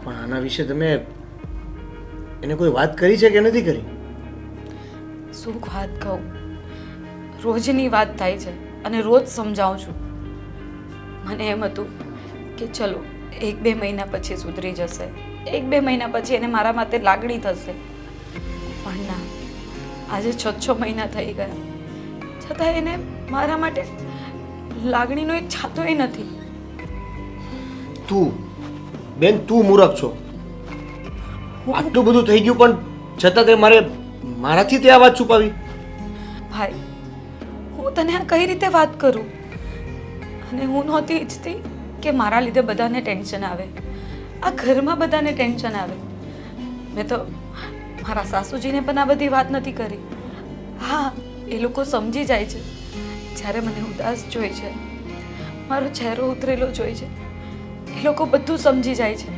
પણ આના વિશે તમે એને કોઈ વાત કરી છે કે નથી કરી? શું વાત કહું, રોજની વાત થાય છે અને રોજ સમજાવું છું. મને એમ હતું કે ચલો 1-2 મહિના પછી સુધરી જશે, 1-2 મહિના પછી એને મારા માટે લાગણી થશે. પણ ના, આજે 6 મહિના થઈ ગયા છતાં એને મારા માટે લાગણીનો એક છાતોય નથી. બેન તું મૂરખ છો. આટલું બધું થઈ ગયું પણ છતાં તે મારાથી તે આ વાત છુપાવી. ભાઈ, હું તને આ કઈ રીતે વાત કરું? અને હું નહોતી ઈચ્છતી કે મારા લીધે બધાને ટેન્શન આવે, આ ઘરમાં બધાને ટેન્શન આવે. મેં તો મારા સાસુજીને પણ આ બધી વાત નથી કરી. હા, એ લોકો સમજી જાય છે જ્યારે મને ઉદાસ જોઈ છે, મારો ચહેરો ઉતરેલો જોઈ છે, એ લોકો બધું સમજી જાય છે.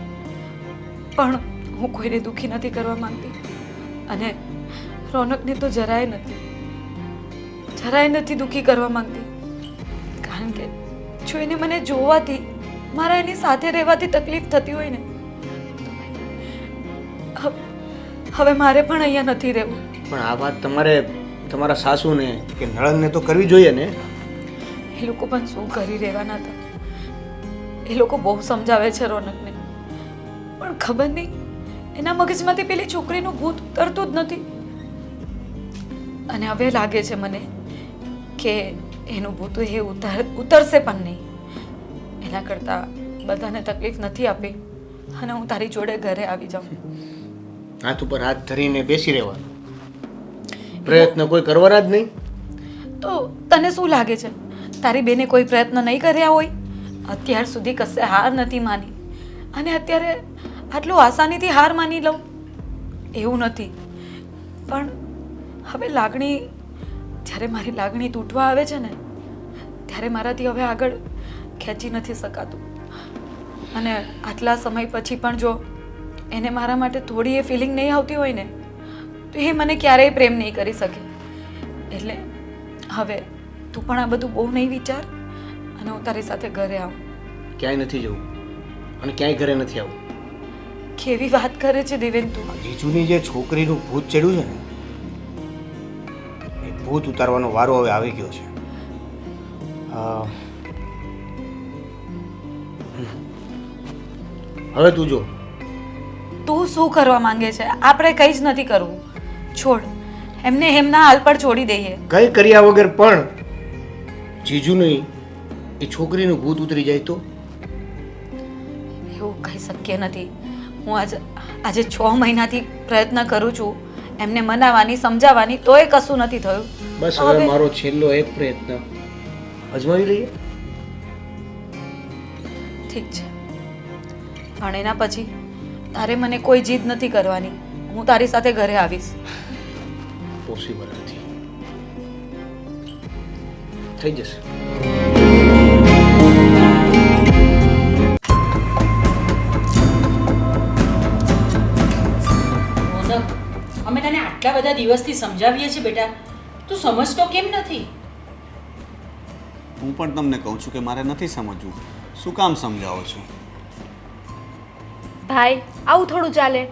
પણ હું કોઈને દુઃખી નથી કરવા માંગતી. અને રોનકને તો જરાય નથી દુઃખી કરવા માંગતી. કારણ કે જો એને મને જોવાથી, મારા એની સાથે રહેવાથી તકલીફ થતી હોય ને, તો હવે મારે પણ અહીંયા નથી રહેવું. પણ આ વાત તમારે તમારા સાસુને કે નળનને તો કરવી જોઈએ ને. એ લોકો પણ શું કરી રહેવાના હતા. એ લોકો બહુ સમજાવે છે રોનકને, પણ ખબર નહીં એના મગજમાંથી પેલી છોકરીનું ભૂત ઉતરતું જ નથી. અને હવે લાગે છે મને કે એનું ભૂત એ ઉતરશે પણ નહીં. એના કરતાં બધાને તકલીફ નથી આપી અને હું તારી જોડે ઘરે આવી જાઉં. હાથ ઉપર હાથ ધરીને બેસી રહેવાનું, પ્રયત્ન કોઈ કરવાના જ નહીં. તો તને શું લાગે છે તારી બેને કોઈ પ્રયત્ન નહીં કર્યા હોય? અત્યાર સુધી કશે હાર નથી માની, અને અત્યારે આટલું આસાનીથી હાર માની લઉં એવું નથી. પણ હવે જ્યારે મારી લાગણી તૂટવા આવે છે ને, ત્યારે મારાથી હવે આગળ ખેંચી નથી શકાતું. અને આટલા સમય પછી પણ જો એને મારા માટે થોડી એ ફિલિંગ નહીં આવતી હોય ને, તો એ મને ક્યારેય પ્રેમ નહીં કરી શકે. એટલે હવે તું પણ આ બધું બહુ નહીં વિચાર, અને હું તારી સાથે ઘરે આવું. ક્યાંય નથી જવું અને ક્યાંય ઘરે નથી આવવું. કેવી વાત કરે છે દેવેન તું? જીજુની જે છોકરીનું ભૂત ચડ્યું છે ને, એ ભૂત ઉતારવાનો વારો હવે આવી ગયો છે. હવે તું જો. તું શું કરવા માંગે છે? આપણે કંઈ જ નથી કરવું. છોડ એમને એમના હાલ પર છોડી દઈએ. કંઈ કર્યા વગર પણ જીજુની એ છોકરીનું ભૂત ઉતરી જાય તો? એવું કંઈ શક્ય નથી. હું આજે 6 મહિનાથી પ્રયત્ન કરું છું એમને મનાવવાની, સમજાવવાની, તોય કશું નથી થયું. બસ હવે મારો છેલ્લો એક પ્રયત્ન અજમાવી લઈએ. ઠીક છે, પણ એના પછી તારે મને કોઈ જીદ નથી કરવાની. હું તારી સાથે ઘરે આવીશ. પોસિબલ નથી. થઈ જશે. અમે તને આટલા બધા દિવસથી સમજાવીએ છીએ બેટા, તું સમજતો કેમ નથી? હું પણ તમને કહું છું કે મારે નથી સમજવું. શું કામ સમજાવો છો? ભાઈ, આવું થોડું ચાલે.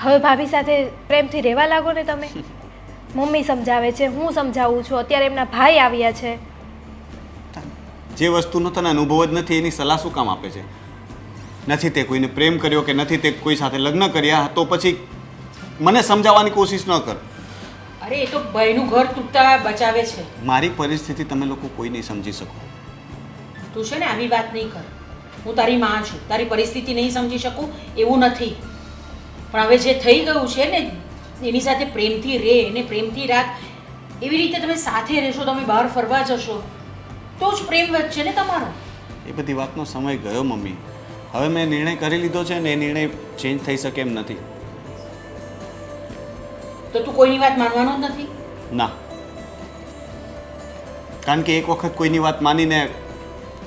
હવે ભાભી સાથે પ્રેમથી રહેવા લાગો ને તમે. મમ્મી સમજાવે છે, હું સમજાવું છું, અત્યારે એમના ભાઈ આવ્યા છે. જે વસ્તુનો તને અનુભવ જ નથી એની સલાહ શું કામ આપે છે? નથી તે કોઈને પ્રેમ કર્યો કે નથી તે કોઈ સાથે લગ્ન કર્યા, તો પછી મને સમજાવવાની કોશિશ ન કર. અરે એ તો ભાઈનું ઘર તૂટતા બચાવે છે. મારી પરિસ્થિતિ તમે લોકો કોઈ નહીં સમજી શકો. તું છે ને આવી વાત નહીં કર. હું તારી માં છું, તારી પરિસ્થિતિ નહીં સમજી શકું એવું નથી. પણ હવે જે થઈ ગયું છે ને, એની સાથે પ્રેમથી રહે, એને પ્રેમથી રાખ. એવી રીતે તમે સાથે રહેશો, તમે બહાર ફરવા જશો, તો જ પ્રેમ વધશે ને તમારો. એ બધી વાતનો સમય ગયો મમ્મી. હવે મેં નિર્ણય કરી લીધો છે ને એ નિર્ણય ચેન્જ થઈ શકે એમ નથી. તો તું કોઈની વાત માનવાનો જ નથી? ના, કારણ કે એક વખત કોઈની વાત માનીને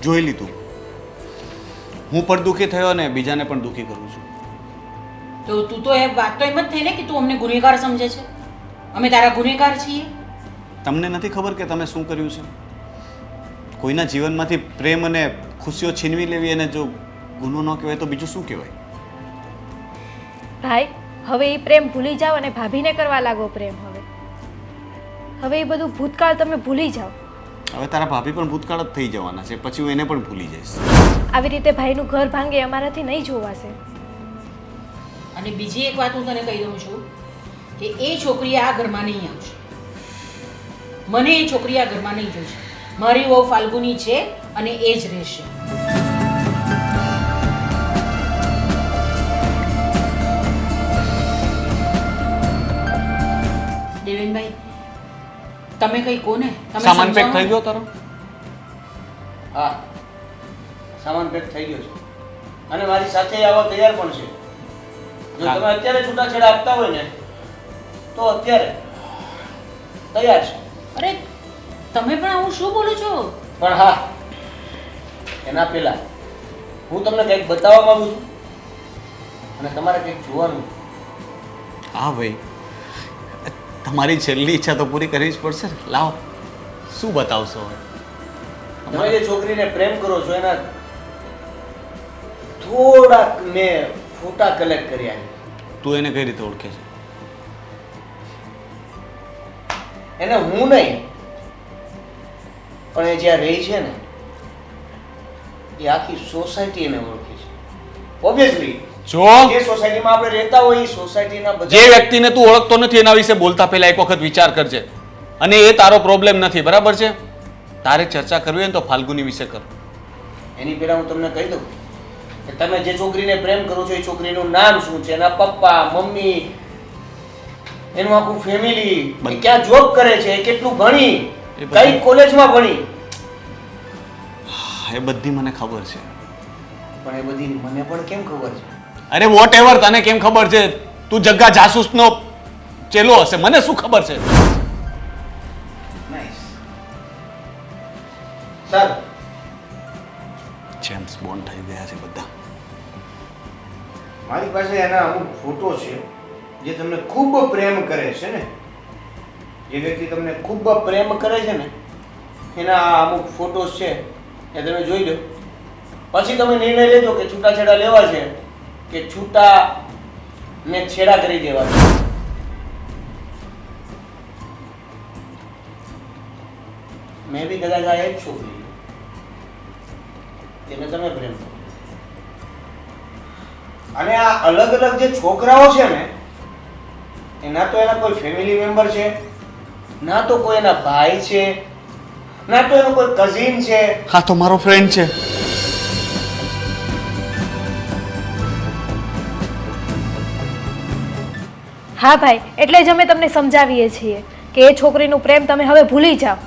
જોઈ લીધું. હું પણ દુઃખી થયો ને બીજાને પણ દુઃખી કરું છું. તો તું તો એ વાત તો એમ જ થઈ ને કે તું અમને ગુનેગાર સમજે છે. અમે તારા ગુનેગાર છીએ. તમને નથી ખબર કે તમે શું કર્યું છે? કોઈના જીવનમાંથી પ્રેમ અને ખુશીઓ છીનવી લેવી અને જો ગુનો ન કહેવાય તો બીજું શું કહેવાય? ભાઈ, હવે એ પ્રેમ ભૂલી જાઓ અને ભાભીને કરવા લાગો પ્રેમ. હવે એ બધું ભૂતકાળ તમે ભૂલી જાઓ. હવે તારા ભાભી પણ ભૂતકાળ જ થઈ જવાના છે, પછી હું એને પણ ભૂલી જઈશ. આવી રીતે ભાઈનું ઘર ભાંગે અમારાથી નહીં જોવાશે. અને બીજી એક વાત હું તને કહી દઉં છું કે એ છોકરી આ ઘરમાં નહીં આવશે. મને એ છોકરી આ ઘરમાં નહીં જોઈશે. મારી વહુ ફાલ્ગુની છે અને એ જ રહેશે. તમે કઈ કોને તમે સામાન પેક સમજાવો. થઈ ગયો તારો? હા, સામાન પેક થઈ ગયો છે અને મારી સાથે આવવા તૈયાર પણ છે. જો હા. તમે અત્યારે છૂટાછેડા આપતા હોય ને તો અત્યારે તૈયાર છે. અરે તમે પણ આવું શું બોલો છો? પણ હા, એના પહેલા હું તમને કંઈક બતાવવા માંગુ છું અને તમારે કંઈક જોવાનું છે. હા ભાઈ, તમારી છેલ્લી ઈચ્છા તો પૂરી કરવી જ પડશે ને. લાવો, શું બતાવશો હવે? તમે જે છોકરીને પ્રેમ કરો છો એના થોડાક મેં ફોટા કલેક્ટ કર્યા છે. તું એને કઈ રીતે ઓળખે છે? એને હું નહીં પણ એ જ્યાં રહી છે ને એ આખી સોસાયટી એને ઓળખે છે. ઓબ્વિયસલી જો જે સોસાયટીમાં આપણે રહેતા હોય એ સોસાયટીના જે બધા વ્યક્તિને તું ઓળખતો નથી એના વિશે બોલતા પહેલા એક વખત વિચાર કરજે. અને એ તારો પ્રોબ્લેમ નથી, બરાબર છે? તારે ચર્ચા કરવી હોય ને તો ફાલ્ગુની વિશે કર. એની પહેલા હું તમને કહી દઉં કે તમે જે છોકરીને પ્રેમ કરો છો એ છોકરીનું નામ શું છે, એના પપ્પા મમ્મી, એનું આખું ફેમિલી, એ ક્યાં જોબ કરે છે, એ કેટલું ભણી, એ બધું. કઈ કોલેજમાં ભણી, એ બધી મને ખબર છે. પણ એ બધી મને પણ કેમ ખબર છે? અરે વોટ એવર, તને કેમ ખબર છે? તું જગ્ગા જાસૂસનો ચેલો હશે, મને શું ખબર છે? નાઈસ. સારું, જેમ્સ બોન્ડ થઈ ગયા છે બધા. મારી પાસે એના અમુક ફોટો છે જે તમને ખૂબ પ્રેમ કરે છે ને, જે વ્યક્તિ તમને ખૂબ પ્રેમ કરે છે ને એના આ અમુક ફોટોસ છે એ તમે જોઈ લો. પછી તમે નિર્ણય લેજો કે છૂટાછેડા લેવા છે કે છૂટા ને છેડા કરી દેવા છે. મેં બી કદાચ આ એક છોકરી તેને તમે પ્રેમ કરો અને આ અલગ અલગ જે છોકરાઓ છે ને એ ના તો એના કોઈ ફેમિલી મેમ્બર છે, ના તો કોઈ એના ભાઈ છે, ના તો એનો કોઈ કઝિન છે. હા તો મારો ફ્રેન્ડ છે. હા ભાઈ, એટલે જ અમે તમને સમજાવીએ છીએ કે એ છોકરીનું પ્રેમ તમે હવે ભૂલી જાઓ.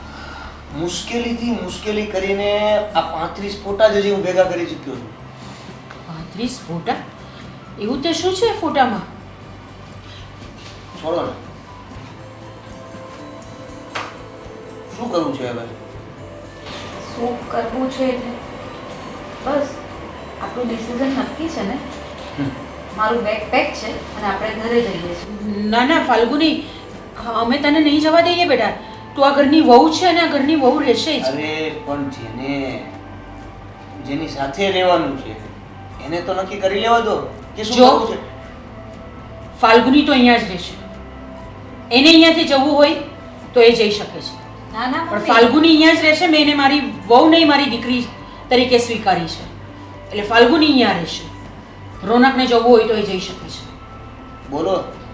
મુશ્કેલીથી મુશ્કેલી કરીને આ 35 ફોટા જ હજી હું ભેગા કરી ચૂક્યો છું. 35 ફોટા? એવું તે શું છે ફોટામાં? છોડો ને, શું કરવું છે હવે? શું કરવું છે એટલે બસ આપણું ડિસિઝન નક્કી છે ને. મારું બેગ પેક છે અને આપણે ઘરે જઈએ છીએ. ના ના ફાલ્ગુની, અમે તને નહીં જવા દઈએ બેટા. તું આ ઘરની વહુ છે અને આ ઘરની વહુ રહેશે જ. અરે પણ જેની સાથે રહેવાનું છે એને તો નક્કી કરી લેવા દો કે શું જો. કરવું છે. ફાલ્ગુની તો અહીંયા જ રહેશે. એને અહીંયાથી જવું હોય તો એ જઈ શકે છે, ના ના પણ મમ્મી. ફાલ્ગુની અહીંયા જ રહેશે. મેં એને મારી વહુ નહીં મારી દીકરી તરીકે સ્વીકારી છે, એટલે ફાલ્ગુની અહીંયા રહેશે. રોનકને જવું હોય તો એ જઈ શકે છે. બોલો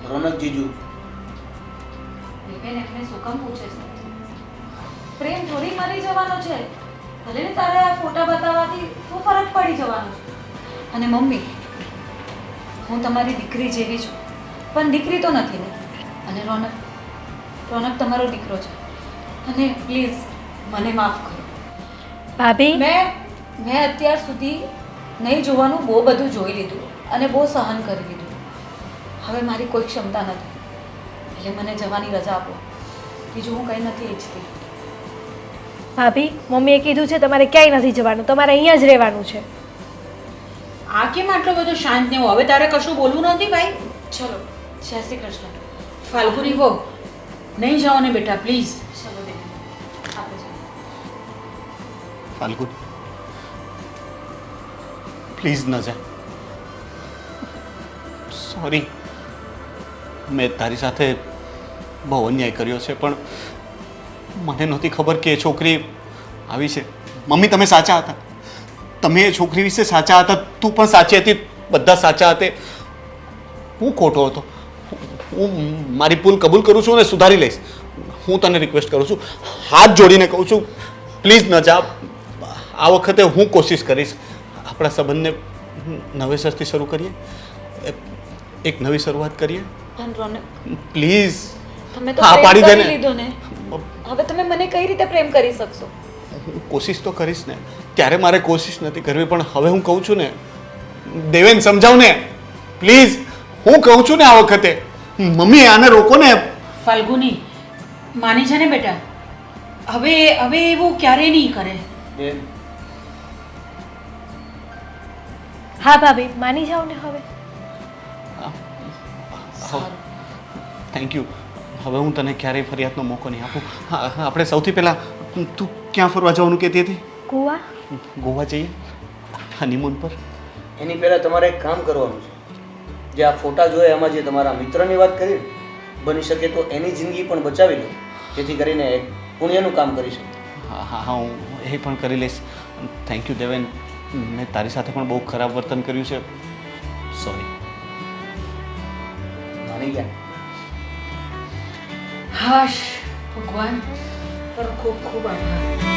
રોનક જીજુ. બેન એમને શું કામ પૂછે છે? પ્રેમ થોડી મરી જવાનો છે. ભલે ને તારે આ ફોટા બતાવવાથી શું ફરક પડી જવાનો છે? અને મમ્મી, હું તમારી દીકરી જેવી છું, પણ દીકરી તો નથી ને. અને રોનક તમારો દીકરો છે. અને પ્લીઝ મને માફ કરો. ભાભી, મેં અત્યાર સુધી નહીં જોવાનું બહુ બધું જોઈ લીધું અને બહુ સહન કરી લીધું. હવે મારી કોઈ ક્ષમતા નથી, એટલે મને જવાની રજા આપો. બીજું હું કંઈ નથી ઈચ્છતી. ભાભી, મમ્મીએ કીધું છે તમારે ક્યાંય નથી જવાનું, તમારે અહીંયા જ રહેવાનું છે. આ કેમ આટલો બધો શાંત ને? હવે તારે કશું બોલવું નથી ભાઈ. ચલો, જય શ્રી કૃષ્ણ. ફાલ્ગુની વહુ, નહીં જાઓ ને બેટા પ્લીઝ. ચલો બેન, આપણે જઈએ. ફાલ્ગુન, પ્લીઝ ન જા. સોરી, મેં તારી સાથે બહુ અન્યાય કર્યો છે, પણ મને નહોતી ખબર કે એ છોકરી આવી છે. મમ્મી, તમે સાચા હતા. તમે એ છોકરી વિશે સાચા હતા, તું પણ સાચી હતી, બધા સાચા હતા. હું ખોટો હતો. હું મારી ભૂલ કબૂલ કરું છું અને સુધારી લઈશ. હું તને રિક્વેસ્ટ કરું છું, હાથ જોડીને કહું છું, પ્લીઝ ન જા. આ વખતે હું કોશિશ કરીશ. આપણા સંબંધને નવેસરથી શરૂ કરીએ, એક નવી શરૂઆત કરીએ. પણ રોનક, પ્લીઝ તમે તો હા પ્રેમ પાડી દે કરી ને. લીધો ને. હવે તમે મને કઈ રીતે પ્રેમ કરી શકશો? હું કોશિશ તો કરીશ ને. ત્યારે મારે કોશિશ નથી કરવી, પણ હવે હું કહું છું ને દેવેન, સમજાવ ને પ્લીઝ. હું કહું છું ને આ વખતે. મમ્મી આને રોકો ને. ફાલ્ગુની માની છે ને બેટા, હવે હવે એવું ક્યારેય નહીં કરે. હા ભાભી, માની જાઓ ને હવે. Thank you. હવે હું તને ક્યારેય ફરિયાદનો મોકો નહીં આપું. હા, આપણે સૌથી પહેલાં તું ક્યાં ફરવા જવાનું કહેતી હતી? ગોવા. ગોવા જઈએ હનીમૂન પર. એની પહેલાં તમારે એક કામ કરવાનું છે. જે આ ફોટા જોયા એમાં જે તમારા મિત્રની વાત કરી, બની શકે તો એની જિંદગી પણ બચાવી લો, જેથી કરીને એક પુણ્યનું કામ કરી શકો. હા હા હા, હું એ પણ કરી લઈશ. Thank you Deven. મેં તારી સાથે પણ બહુ ખરાબ વર્તન કર્યું છે. સોરી. માની ગયા? હાશ ભગવાન પર ખૂબ ખૂબ આભાર.